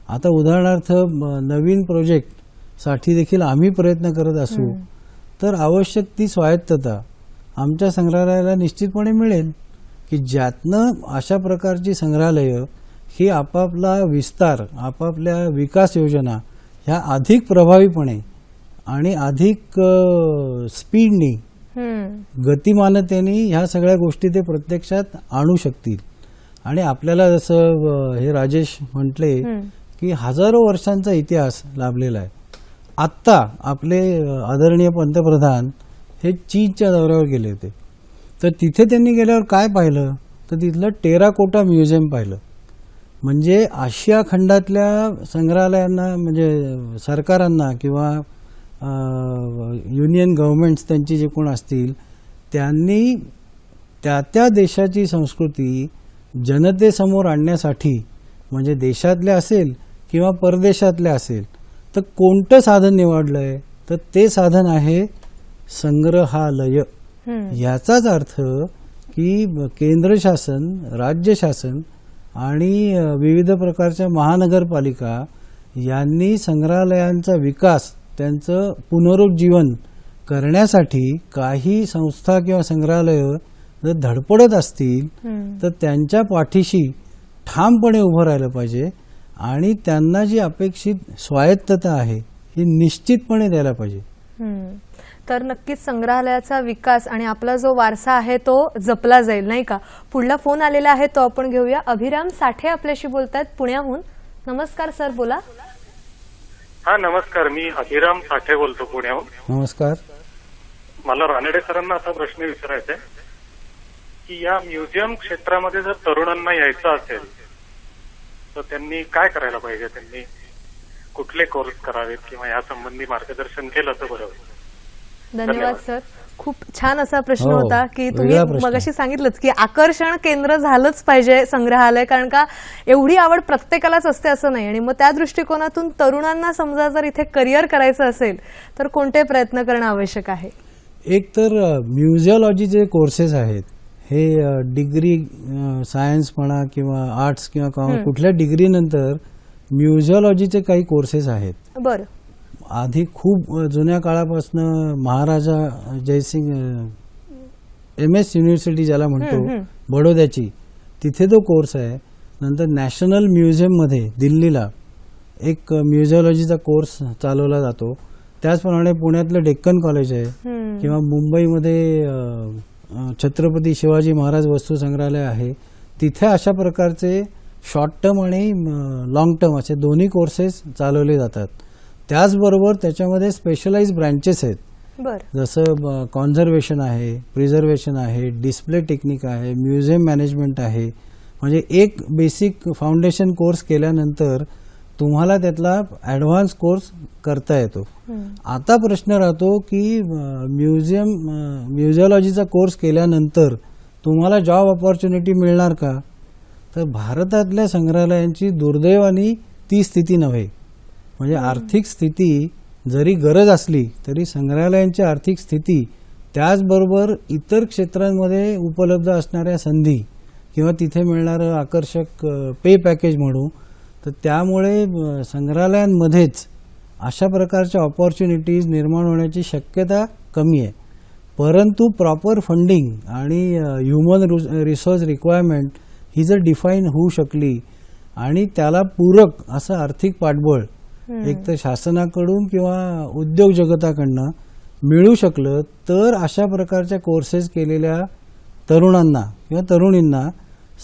आता उदाहरणार्थ नवीन प्रोजेक्टसाठी देखील आम्ही प्रयत्न करत असू तर आवश्यक ती स्वायत्तता आमच्या संग्रहालयाला निश्चितपणे मिळेल की ज्यातनं अशा प्रकारची संग्रहालय ही आपापला विस्तार, आपापल्या विकास योजना ह्या अधिक प्रभावीपणे आणि अधिक स्पीडनी, गतिमानतेने ह्या सगळ्या गोष्टी ते प्रत्यक्षात आणू शकतील. आणि आपल्याला जसं हे राजेश म्हटले की हजारो वर्षांचा इतिहास लाभलेला आहे. आत्ता आपले आदरणीय पंतप्रधान हे चीनच्या दौऱ्यावर गेले होते, तर तिथे त्यांनी गेल्यावर काय पाहिलं तर तिथलं टेराकोटा म्युझियम पाहिलं. म्हणजे आशिया खंडातल्या संग्रहालयांना, म्हणजे सरकारांना किंवा युनियन गव्हर्नमेंट्स त्यांची जे कोण असतील त्यांनी त्या देशाची संस्कृती जनतेसमोर आणण्यासाठी, म्हणजे देशातल्या असेल किंवा परदेशातल्या असेल, तर कोणतं साधन निवडलंय तर ते साधन आहे संग्रहालय. याचाच अर्थ की केंद्र शासन, राज्य शासन आणि विविध प्रकारच्या महानगरपालिका यांनी संग्रहालयांचा विकास, त्यांचं पुनरुज्जीवन करण्यासाठी काही संस्था किंवा संग्रहालय जर धडपडत असतील तर त्यांच्या पाठीशी ठामपणे उभं राहिलं पाहिजे आणि त्यांना जी अपेक्षित स्वायत्तता आहे ही निश्चितपणे द्यायला पाहिजे. तर नक्कीच संग्रहालयाचा विकास आणि आपला जो वारसा आहे तो जपला जाईल, नाही का? पुढला फोन आलेला आहे तो आपण घेऊया. अभिराम साठे आपल्याशी बोलतायत पुण्याहून. नमस्कार सर, बोला. हा नमस्कार, मी अभिराम साठे बोलतो पुण्याहून. नमस्कार. मला रानडे सरांना असा प्रश्न विचारायचा आहे की या म्युझियम क्षेत्रामध्ये जर तरुणांना यायचं असेल तर त्यांनी काय करायला पाहिजे? त्यांनी कुठले कोर्स करावेत किंवा या संबंधी मार्गदर्शन केलं तर बरं होईल. धन्यवाद सर. खूप छान असा प्रश्न होता की तुम्ही मगाशी सांगितलंच की आकर्षण केंद्र झालंच पाहिजे संग्रहालय, कारण का एवढी आवड प्रत्येकालाच असते असं नाही. आणि मग त्या दृष्टिकोनातून तरुणांना समजा जर इथे करिअर करायचं असेल तर कोणते प्रयत्न करणं आवश्यक आहे? एक तर म्युझिओलॉजीचे कोर्सेस आहेत, हे डिग्री सायन्स म्हणा किंवा आर्ट्स किंवा कॉमर्स कुठल्या डिग्री नंतर म्युझिओलॉजीचे काही कोर्सेस आहेत. बरं. आधी खूप जुन्या काळापासून महाराजा जयसिंग MS युनिव्हर्सिटी ज्याला म्हणतो बडोद्याची, तिथे तो कोर्स आहे. नंतर नॅशनल म्युझियममध्ये दिल्लीला एक म्युझिओलॉजीचा कोर्स चालवला जातो. त्याचप्रमाणे पुण्यातलं डेक्कन कॉलेज आहे किंवा मुंबईमध्ये छत्रपती शिवाजी महाराज वस्तू संग्रहालय आहे. तिथे अशा प्रकारचे शॉर्ट टर्म आणि लॉंग टर्म असे दोन्ही कोर्सेस चालवले जातात. त्याचबरोबर त्याच्यामध्ये स्पेशलाइज ब्रँचेस आहेत, बरं. जसं कॉन्झर्वेशन आहे, प्रिझर्वेशन आहे, डिस्प्ले टेक्निक आहे, म्युझियम मॅनेजमेंट आहे. म्हणजे एक बेसिक फाउंडेशन कोर्स केल्यानंतर तुम्हाला त्यातला ॲडव्हान्स कोर्स करता येतो. आता प्रश्न राहतो की म्युझिओलॉजीचा कोर्स केल्यानंतर तुम्हाला जॉब ऑपॉर्च्युनिटी मिळणार का? तर भारतातल्या संग्रहालयांची दुर्दैवानी ती स्थिती नव्हे. म्हणजे आर्थिक स्थिती जरी गरज असली तरी संग्रहालयांची आर्थिक स्थिती त्याचबरोबर इतर क्षेत्रांमध्ये उपलब्ध असणाऱ्या संधी किंवा तिथे मिळणारं आकर्षक पे पॅकेज म्हणू, तर त्यामुळे संग्रहालयांमध्येच अशा प्रकारच्या ऑपॉर्च्युनिटीज निर्माण होण्याची शक्यता कमी आहे. परंतु प्रॉपर फंडिंग आणि ह्युमन रिसोर्स रिक्वायरमेंट ही जर डिफाईन होऊ शकली आणि त्याला पूरक असं आर्थिक पाठबळ एक तर शासनाकडून किंवा उद्योग जगताकडनं मिळू शकलं तर अशा प्रकारच्या कोर्सेस केलेल्या तरुणांना किंवा तरुणींना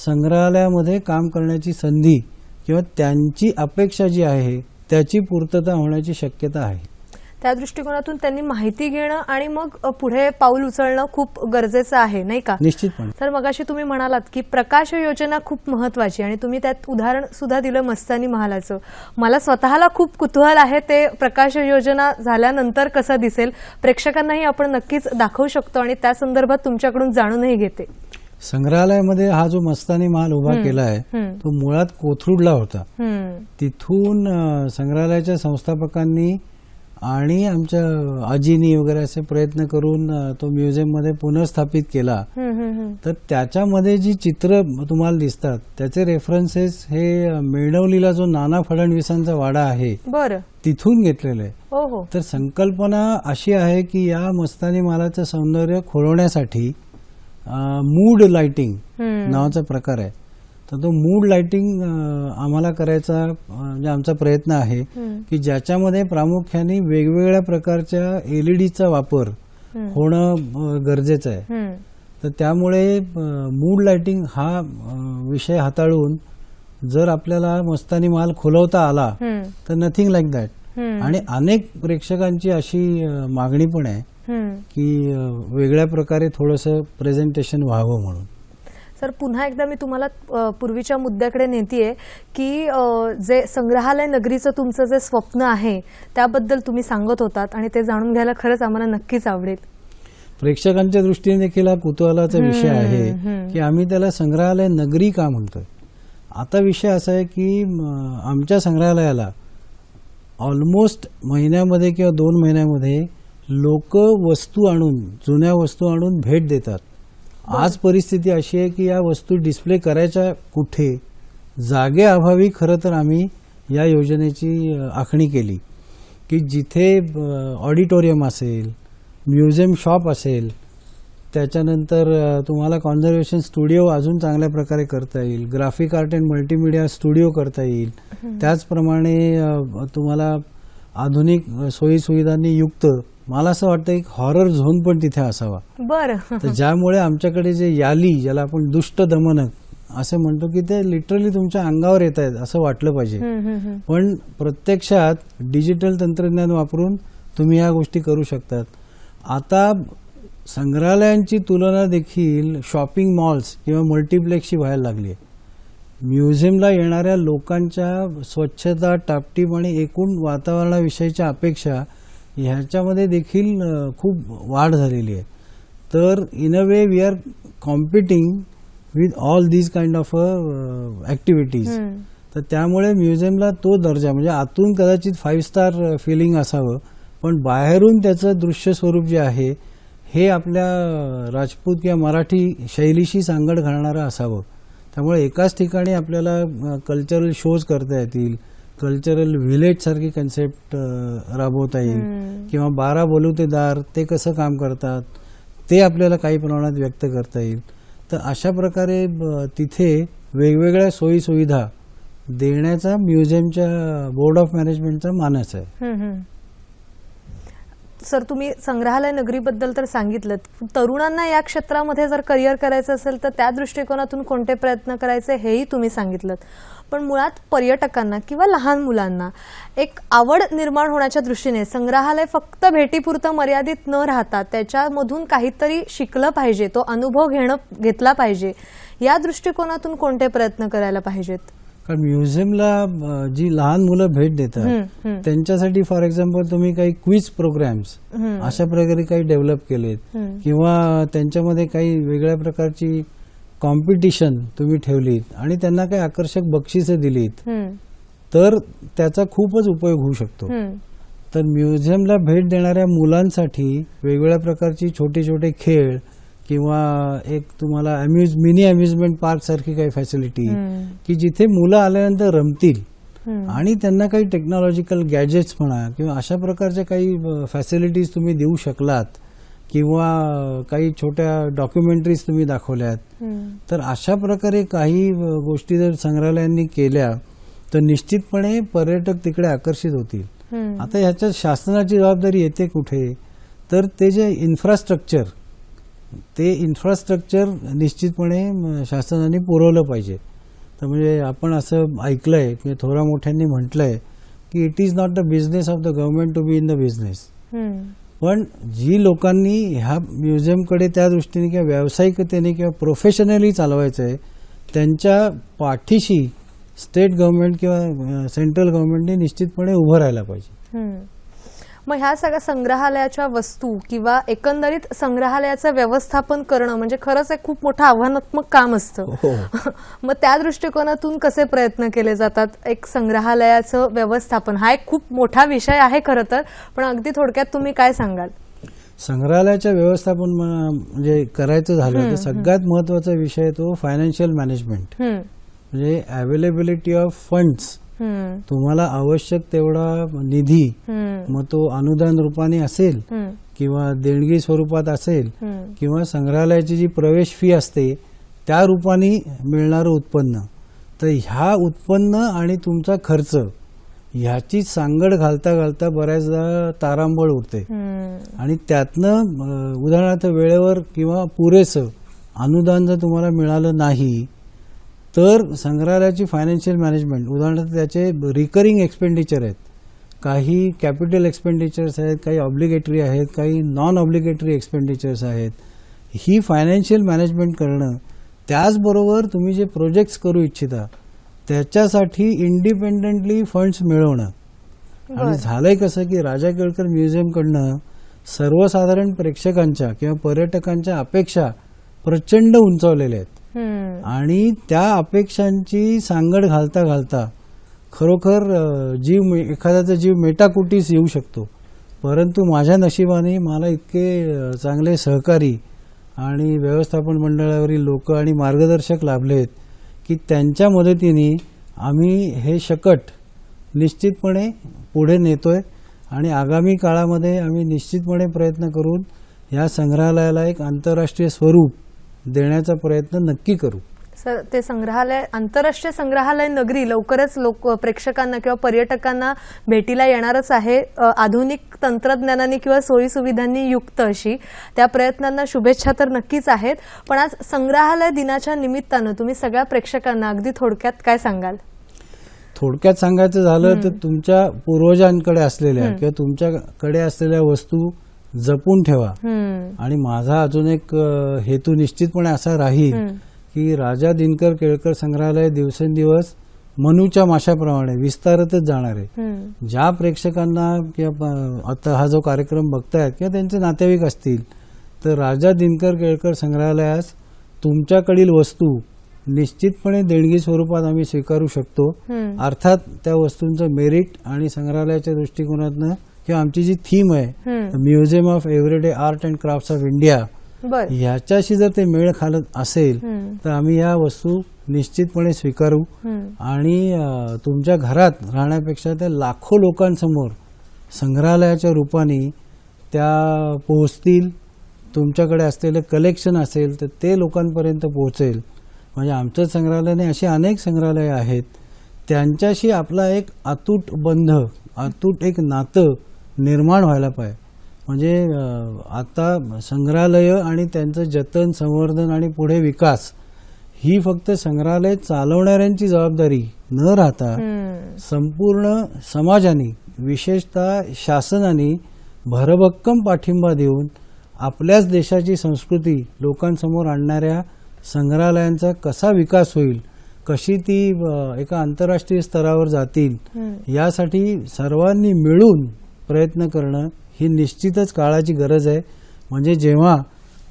संग्रहालयामध्ये काम करण्याची संधी किंवा त्यांची अपेक्षा जी आहे त्याची पूर्तता होण्याची शक्यता आहे. त्या दृष्टिकोनातून त्यांनी माहिती घेणं आणि मग पुढे पाऊल उचलणं खूप गरजेचं आहे, नाही का? निश्चितपणे. तर मगाशी तुम्ही म्हणालात की प्रकाश योजना खूप महत्वाची आणि तुम्ही त्यात उदाहरण सुद्धा दिलं मस्तानी महालाचं. मला स्वतःला खूप कुतूहल आहे ते प्रकाश योजना झाल्यानंतर कसं दिसेल. प्रेक्षकांनाही आपण नक्कीच दाखवू शकतो आणि त्या संदर्भात तुमच्याकडून जाणूनही घेते. संग्रहालयामध्ये हा जो मस्तानी महाल उभा केला आहे तो मुळात कोथरूडला होता. तिथून संग्रहालयाच्या संस्थापकांनी आणि आमच्या आजीनी वगैरे असे प्रयत्न करून तो म्युझियम मध्ये पुनर्स्थापित केला. तर त्याच्यामध्ये जी चित्र तुम्हाला दिसतात त्याचे रेफरन्सेस हे मेणवलीला जो नाना फडणवीसांचा वाडा आहे तिथून घेतलेले आहे. तर संकल्पना अशी आहे की या मस्तानी महालाचं सौंदर्य खोळवण्यासाठी मूड लाइटिंग नावाचा प्रकार आहे. तर तो मूड लाइटिंग आम्हाला करायचा म्हणजे आमचा प्रयत्न आहे की ज्याच्यामध्ये प्रामुख्याने वेगवेगळ्या प्रकारच्या एलईडीचा वापर होणं गरजेचं आहे. तर त्यामुळे मूड लाइटिंग हा विषय हाताळून जर आपल्याला मस्तानी महाल खुलवता आला तर नथिंग लाईक दॅट. आणि अनेक प्रेक्षकांची अशी मागणी पण आहे की वेगळ्या प्रकारे थोडंसं प्रेझेंटेशन व्हावं म्हणून. सर, पुन्हा एकदा मी तुम्हाला पूर्वीच्या मुद्द्याकडे नेतीये की जे संग्रहालय नगरीचं तुमचं जे स्वप्न आहे त्याबद्दल तुम्ही सांगत होतात आणि ते जाणून घ्यायला खरंच आम्हाला नक्कीच आवडेल. प्रेक्षकांच्या दृष्टीने देखील हा कुतूहलाचा विषय आहे की आम्ही त्याला संग्रहालय नगरी का म्हणतोय. आता विषय असा आहे की आमच्या संग्रहालयाला ऑलमोस्ट महिन्यामध्ये किंवा 2 महिन्यामध्ये लोक वस्तू आणून जुन्या वस्तू आणून भेट देतात. आज परिस्थिती अशी आहे की या वस्तू डिस्प्ले करायच्या कुठे, जागेअभावी खरं तर आम्ही या योजनेची आखणी केली की जिथे ऑडिटोरियम असेल, म्युझियम शॉप असेल, त्याच्यानंतर तुम्हाला कॉन्झर्वेशन स्टुडिओ अजून चांगल्या प्रकारे करता येईल, graphic art and multimedia studio करता येईल, त्याचप्रमाणे तुम्हाला आधुनिक सोयीसुविधांनी युक्त मला असं वाटतं एक हॉरर झोन पण तिथे असावा. बरं. तर ज्यामुळे आमच्याकडे जे याली ज्याला आपण दुष्ट दमनक असं म्हणतो की ते लिटरली तुमच्या अंगावर येत आहेत असं वाटलं पाहिजे. पण प्रत्यक्षात डिजिटल तंत्रज्ञान वापरून तुम्ही या गोष्टी करू शकतात. आता संग्रहालयांची तुलना देखील शॉपिंग मॉल्स किंवा मल्टिप्लेक्सची व्हायला लागली आहे. म्युझियमला येणाऱ्या लोकांच्या स्वच्छता, टापटीप आणि एकूण वातावरणाविषयीच्या अपेक्षा ह्याच्यामध्ये देखील खूप वाढ झालेली आहे. तर in a way we are competing with all these kind of activities. तर त्यामुळे म्युझियमला तो दर्जा म्हणजे आतून कदाचित 5 स्टार फिलिंग असावं पण बाहेरून त्याचं दृश्य स्वरूप जे आहे हे आपल्या राजपूत किंवा मराठी शैलीशी सांगड घालणारं असावं. त्यामुळे एकाच ठिकाणी आपल्याला कल्चरल शोज करता येतील, कल्चरल व्हिलेज सारखी कन्सेप्ट राबवता येईल किंवा 12 बलुतेदार ते कसं काम करतात ते आपल्याला काही प्रमाणात व्यक्त करता येईल. तर अशा प्रकारे तिथे वेगवेगळ्या सोयी सुविधा देण्याचा म्युझियमच्या बोर्ड ऑफ मॅनेजमेंटचा मानस आहे. सर तुम्ही संग्रहालय नगरीबद्दल तर सांगितलं, तरुणांना या क्षेत्रामध्ये जर करिअर करायचं असेल तर त्या दृष्टिकोनातून कोणते प्रयत्न करायचे हेही तुम्ही सांगितलं. पण मुळात पर्यटकांना किंवा लहान मुलांना एक आवड निर्माण होण्याच्या दृष्टीने संग्रहालय फक्त भेटीपुरतं मर्यादित न राहता त्याच्यामधून काहीतरी शिकलं पाहिजे, तो अनुभव घेतला पाहिजे, या दृष्टिकोनातून कोणते प्रयत्न करायला पाहिजेत? कारण म्युझियमला जी लहान मुलं भेट देतात त्यांच्यासाठी फॉर एक्झाम्पल तुम्ही काही क्विज प्रोग्राम्स अशा प्रकारे काही डेव्हलप केलेत किंवा त्यांच्यामध्ये काही वेगळ्या प्रकारची कॉम्पिटिशन तुम्ही ठेवलीत आणि त्यांना काही आकर्षक बक्षिसं दिलीत तर त्याचा खूपच उपयोग होऊ शकतो. तर म्युझियमला भेट देणाऱ्या मुलांसाठी वेगवेगळ्या प्रकारची छोटे छोटे खेळ किंवा एक तुम्हाला मिनी अम्युजमेंट पार्क सारखी काही फॅसिलिटी की जिथे मुलं आल्यानंतर रमतील आणि त्यांना काही टेक्नॉलॉजिकल गॅजेट्स म्हणा किंवा अशा प्रकारच्या काही फॅसिलिटीज तुम्ही देऊ शकलात किंवा काही छोट्या डॉक्युमेंटरीज तुम्ही दाखवल्यात तर अशा प्रकारे काही गोष्टी जर संग्रहालयांनी केल्या तर निश्चितपणे पर्यटक तिकडे आकर्षित होतील. आता ह्याच्यात शासनाची जबाबदारी येते कुठे, तर ते जे इन्फ्रास्ट्रक्चर निश्चितपणे शासनाने पुरवलं पाहिजे. तर म्हणजे आपण असं ऐकलंय की थोरा मोठ्यांनी म्हटलंय की it is not the business of the government to be in the business. पण जी लोकांनी ह्या म्युझियमकडे त्या दृष्टीने किंवा व्यावसायिकतेने किंवा प्रोफेशनली चालवायचं आहे त्यांच्या पाठीशी स्टेट गव्हर्नमेंट किंवा सेंट्रल गव्हर्नमेंटने निश्चितपणे उभं राहायला पाहिजे. मग ह्या सगळ्या संग्रहालयाच्या वस्तू किंवा एकंदरीत संग्रहालयाचं व्यवस्थापन करणं म्हणजे खरंच एक खूप मोठं आव्हानात्मक काम असतं. मग त्या दृष्टिकोनातून कसे प्रयत्न केले जातात? एक संग्रहालयाचं व्यवस्थापन हा एक खूप मोठा विषय आहे खरं तर, पण अगदी थोडक्यात तुम्ही काय सांगाल? संग्रहालयाच्या व्यवस्थापन म्हणजे करायचं झालं तर सगळ्यात महत्वाचा विषय तो फायनान्शियल मॅनेजमेंट. म्हणजे अवेलेबिलिटी ऑफ फंड्स, तुम्हाला आवश्यक तेवढा निधी, मग तो अनुदान रूपाने असेल किंवा देणगी स्वरूपात असेल किंवा संग्रहालयाची जी प्रवेश फी असते त्या रूपाने मिळणारं उत्पन्न, तर ह्या उत्पन्न आणि तुमचा खर्च ह्याची सांगड घालता घालता बऱ्याचदा तारांबळ उडते आणि त्यातनं उदाहरणार्थ वेळेवर किंवा पुरेसं अनुदान जर तुम्हाला मिळालं नाही तर संग्रहालयाची फायनान्शियल मॅनेजमेंट, उदाहरणार्थ त्याचे रिकरिंग एक्सपेंडिचर आहेत, काही कॅपिटल एक्सपेंडिचर्स आहेत, काही ऑब्लिगेटरी आहेत, काही नॉन ऑब्लिगेटरी एक्सपेंडिचर्स आहेत, ही फायनान्शियल मॅनेजमेंट करणं, त्याचबरोबर तुम्ही जे प्रोजेक्ट्स करू इच्छिता त्याच्यासाठी इंडिपेंडेंटली फंड्स मिळवणं. आणि झालंय कसं की राजा केळकर म्युझियमकडनं सर्वसाधारण प्रेक्षकांच्या किंवा पर्यटकांच्या अपेक्षा प्रचंड उंचावलेल्या आहेत आणि त्या अपेक्षांची सांगड घालता घालता खरोखर एखाद्याचा जीव मेटाकुटीस येऊ शकतो. परंतु माझ्या नशिबाने मला इतके चांगले सहकारी आणि व्यवस्थापन मंडळावरील लोक आणि मार्गदर्शक लाभलेत की त्यांच्या मदतीने आम्ही हे शकट निश्चितपणे पुढे नेतोय आणि आगामी काळामध्ये आम्ही निश्चितपणे प्रयत्न करून या संग्रहालयाला एक आंतरराष्ट्रीय स्वरूप देण्याचा प्रयत्न नक्की करू. सर, ते संग्रहालय आंतरराष्ट्रीय संग्रहालय नगरी लवकरच प्रेक्षकांना किंवा पर्यटकांना भेटीला येणारच आहे, आधुनिक तंत्रज्ञानाने किंवा सोयी सुविधांनी युक्त अशी. त्या प्रयत्नांना शुभेच्छा तर नक्कीच आहेत. पण आज संग्रहालय दिनाच्या निमित्तानं तुम्ही सगळ्या प्रेक्षकांना अगदी थोडक्यात काय सांगाल? थोडक्यात सांगायचं झालं तर तुमच्या पूर्वजांकडे असलेल्या किंवा तुमच्याकडे असलेल्या वस्तू जपून ठेवा. आणि माझा अजून एक हेतू निश्चितपणे असा राहील की राजा दिनकर केळकर संग्रहालय दिवसेंदिवस मनूच्या माशाप्रमाणे विस्तारतच जाणार आहे. ज्या प्रेक्षकांना किंवा आता हा जो कार्यक्रम बघतायत किंवा त्यांचे नातेवाईक असतील तर राजा दिनकर केळकर संग्रहालयास तुमच्याकडील वस्तू निश्चितपणे देणगी स्वरूपात आम्ही स्वीकारू शकतो. अर्थात त्या वस्तूंचं मेरिट आणि संग्रहालयाच्या दृष्टिकोनातनं किंवा आमची जी थीम आहे museum of everyday art and crafts of India, ह्याच्याशी जर ते मेळ घालत असेल तर आम्ही या वस्तू निश्चितपणे स्वीकारू आणि तुमच्या घरात राहण्यापेक्षा त्या लाखो लोकांसमोर संग्रहालयाच्या रूपाने त्या पोहोचतील. तुमच्याकडे असलेलं कलेक्शन असेल तर ते लोकांपर्यंत पोहोचेल. म्हणजे आमचं संग्रहालयाने अशी अनेक संग्रहालय आहेत त्यांच्याशी आपला एक अतूट बंध, अतूट एक नातं निर्माण व्हायला पाहिजे. म्हणजे आता संग्रहालय आणि त्यांचं जतन, संवर्धन आणि पुढे विकास ही फक्त संग्रहालय चालवणाऱ्यांची जबाबदारी न राहता संपूर्ण समाजाने, विशेषतः शासनाने भरभक्कम पाठिंबा देऊन आपल्याच देशाची संस्कृती लोकांसमोर आणणाऱ्या संग्रहालयांचा कसा विकास होईल, कशी ती एका आंतरराष्ट्रीय स्तरावर जातील, यासाठी सर्वांनी मिळून प्रयत्न करणं ही निश्चितच काळाची गरज आहे. म्हणजे जेव्हा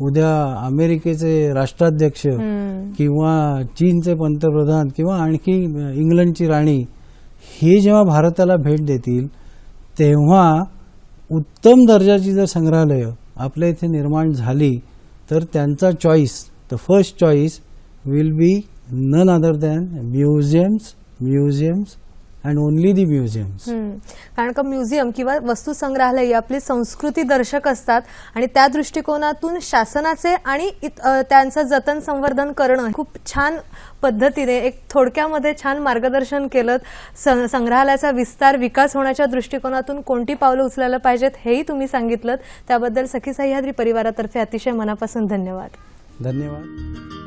उद्या अमेरिकेचे राष्ट्राध्यक्ष किंवा चीनचे पंतप्रधान किंवा आणखी इंग्लंडची राणी हे जेव्हा भारताला भेट देतील, तेव्हा उत्तम दर्जाची जर संग्रहालय आपल्या इथे निर्माण झाली तर त्यांचा choice, the first choice will be none other than museums and only the museums. कारण का म्युझियम किंवा वस्तू संग्रहालय ही आपली संस्कृती दर्शक असतात आणि त्या दृष्टिकोनातून शासनाचे आणि त्यांचं जतन संवर्धन करणं खूप छान पद्धतीने, एक थोडक्यामध्ये छान मार्गदर्शन केलं. संग्रहालयाचा विस्तार, विकास होण्याच्या दृष्टिकोनातून कोणती पावलं उचलायला पाहिजेत हेही तुम्ही सांगितलं. त्याबद्दल सखी सह्याद्री परिवारातर्फे अतिशय मनापासून धन्यवाद. धन्यवाद.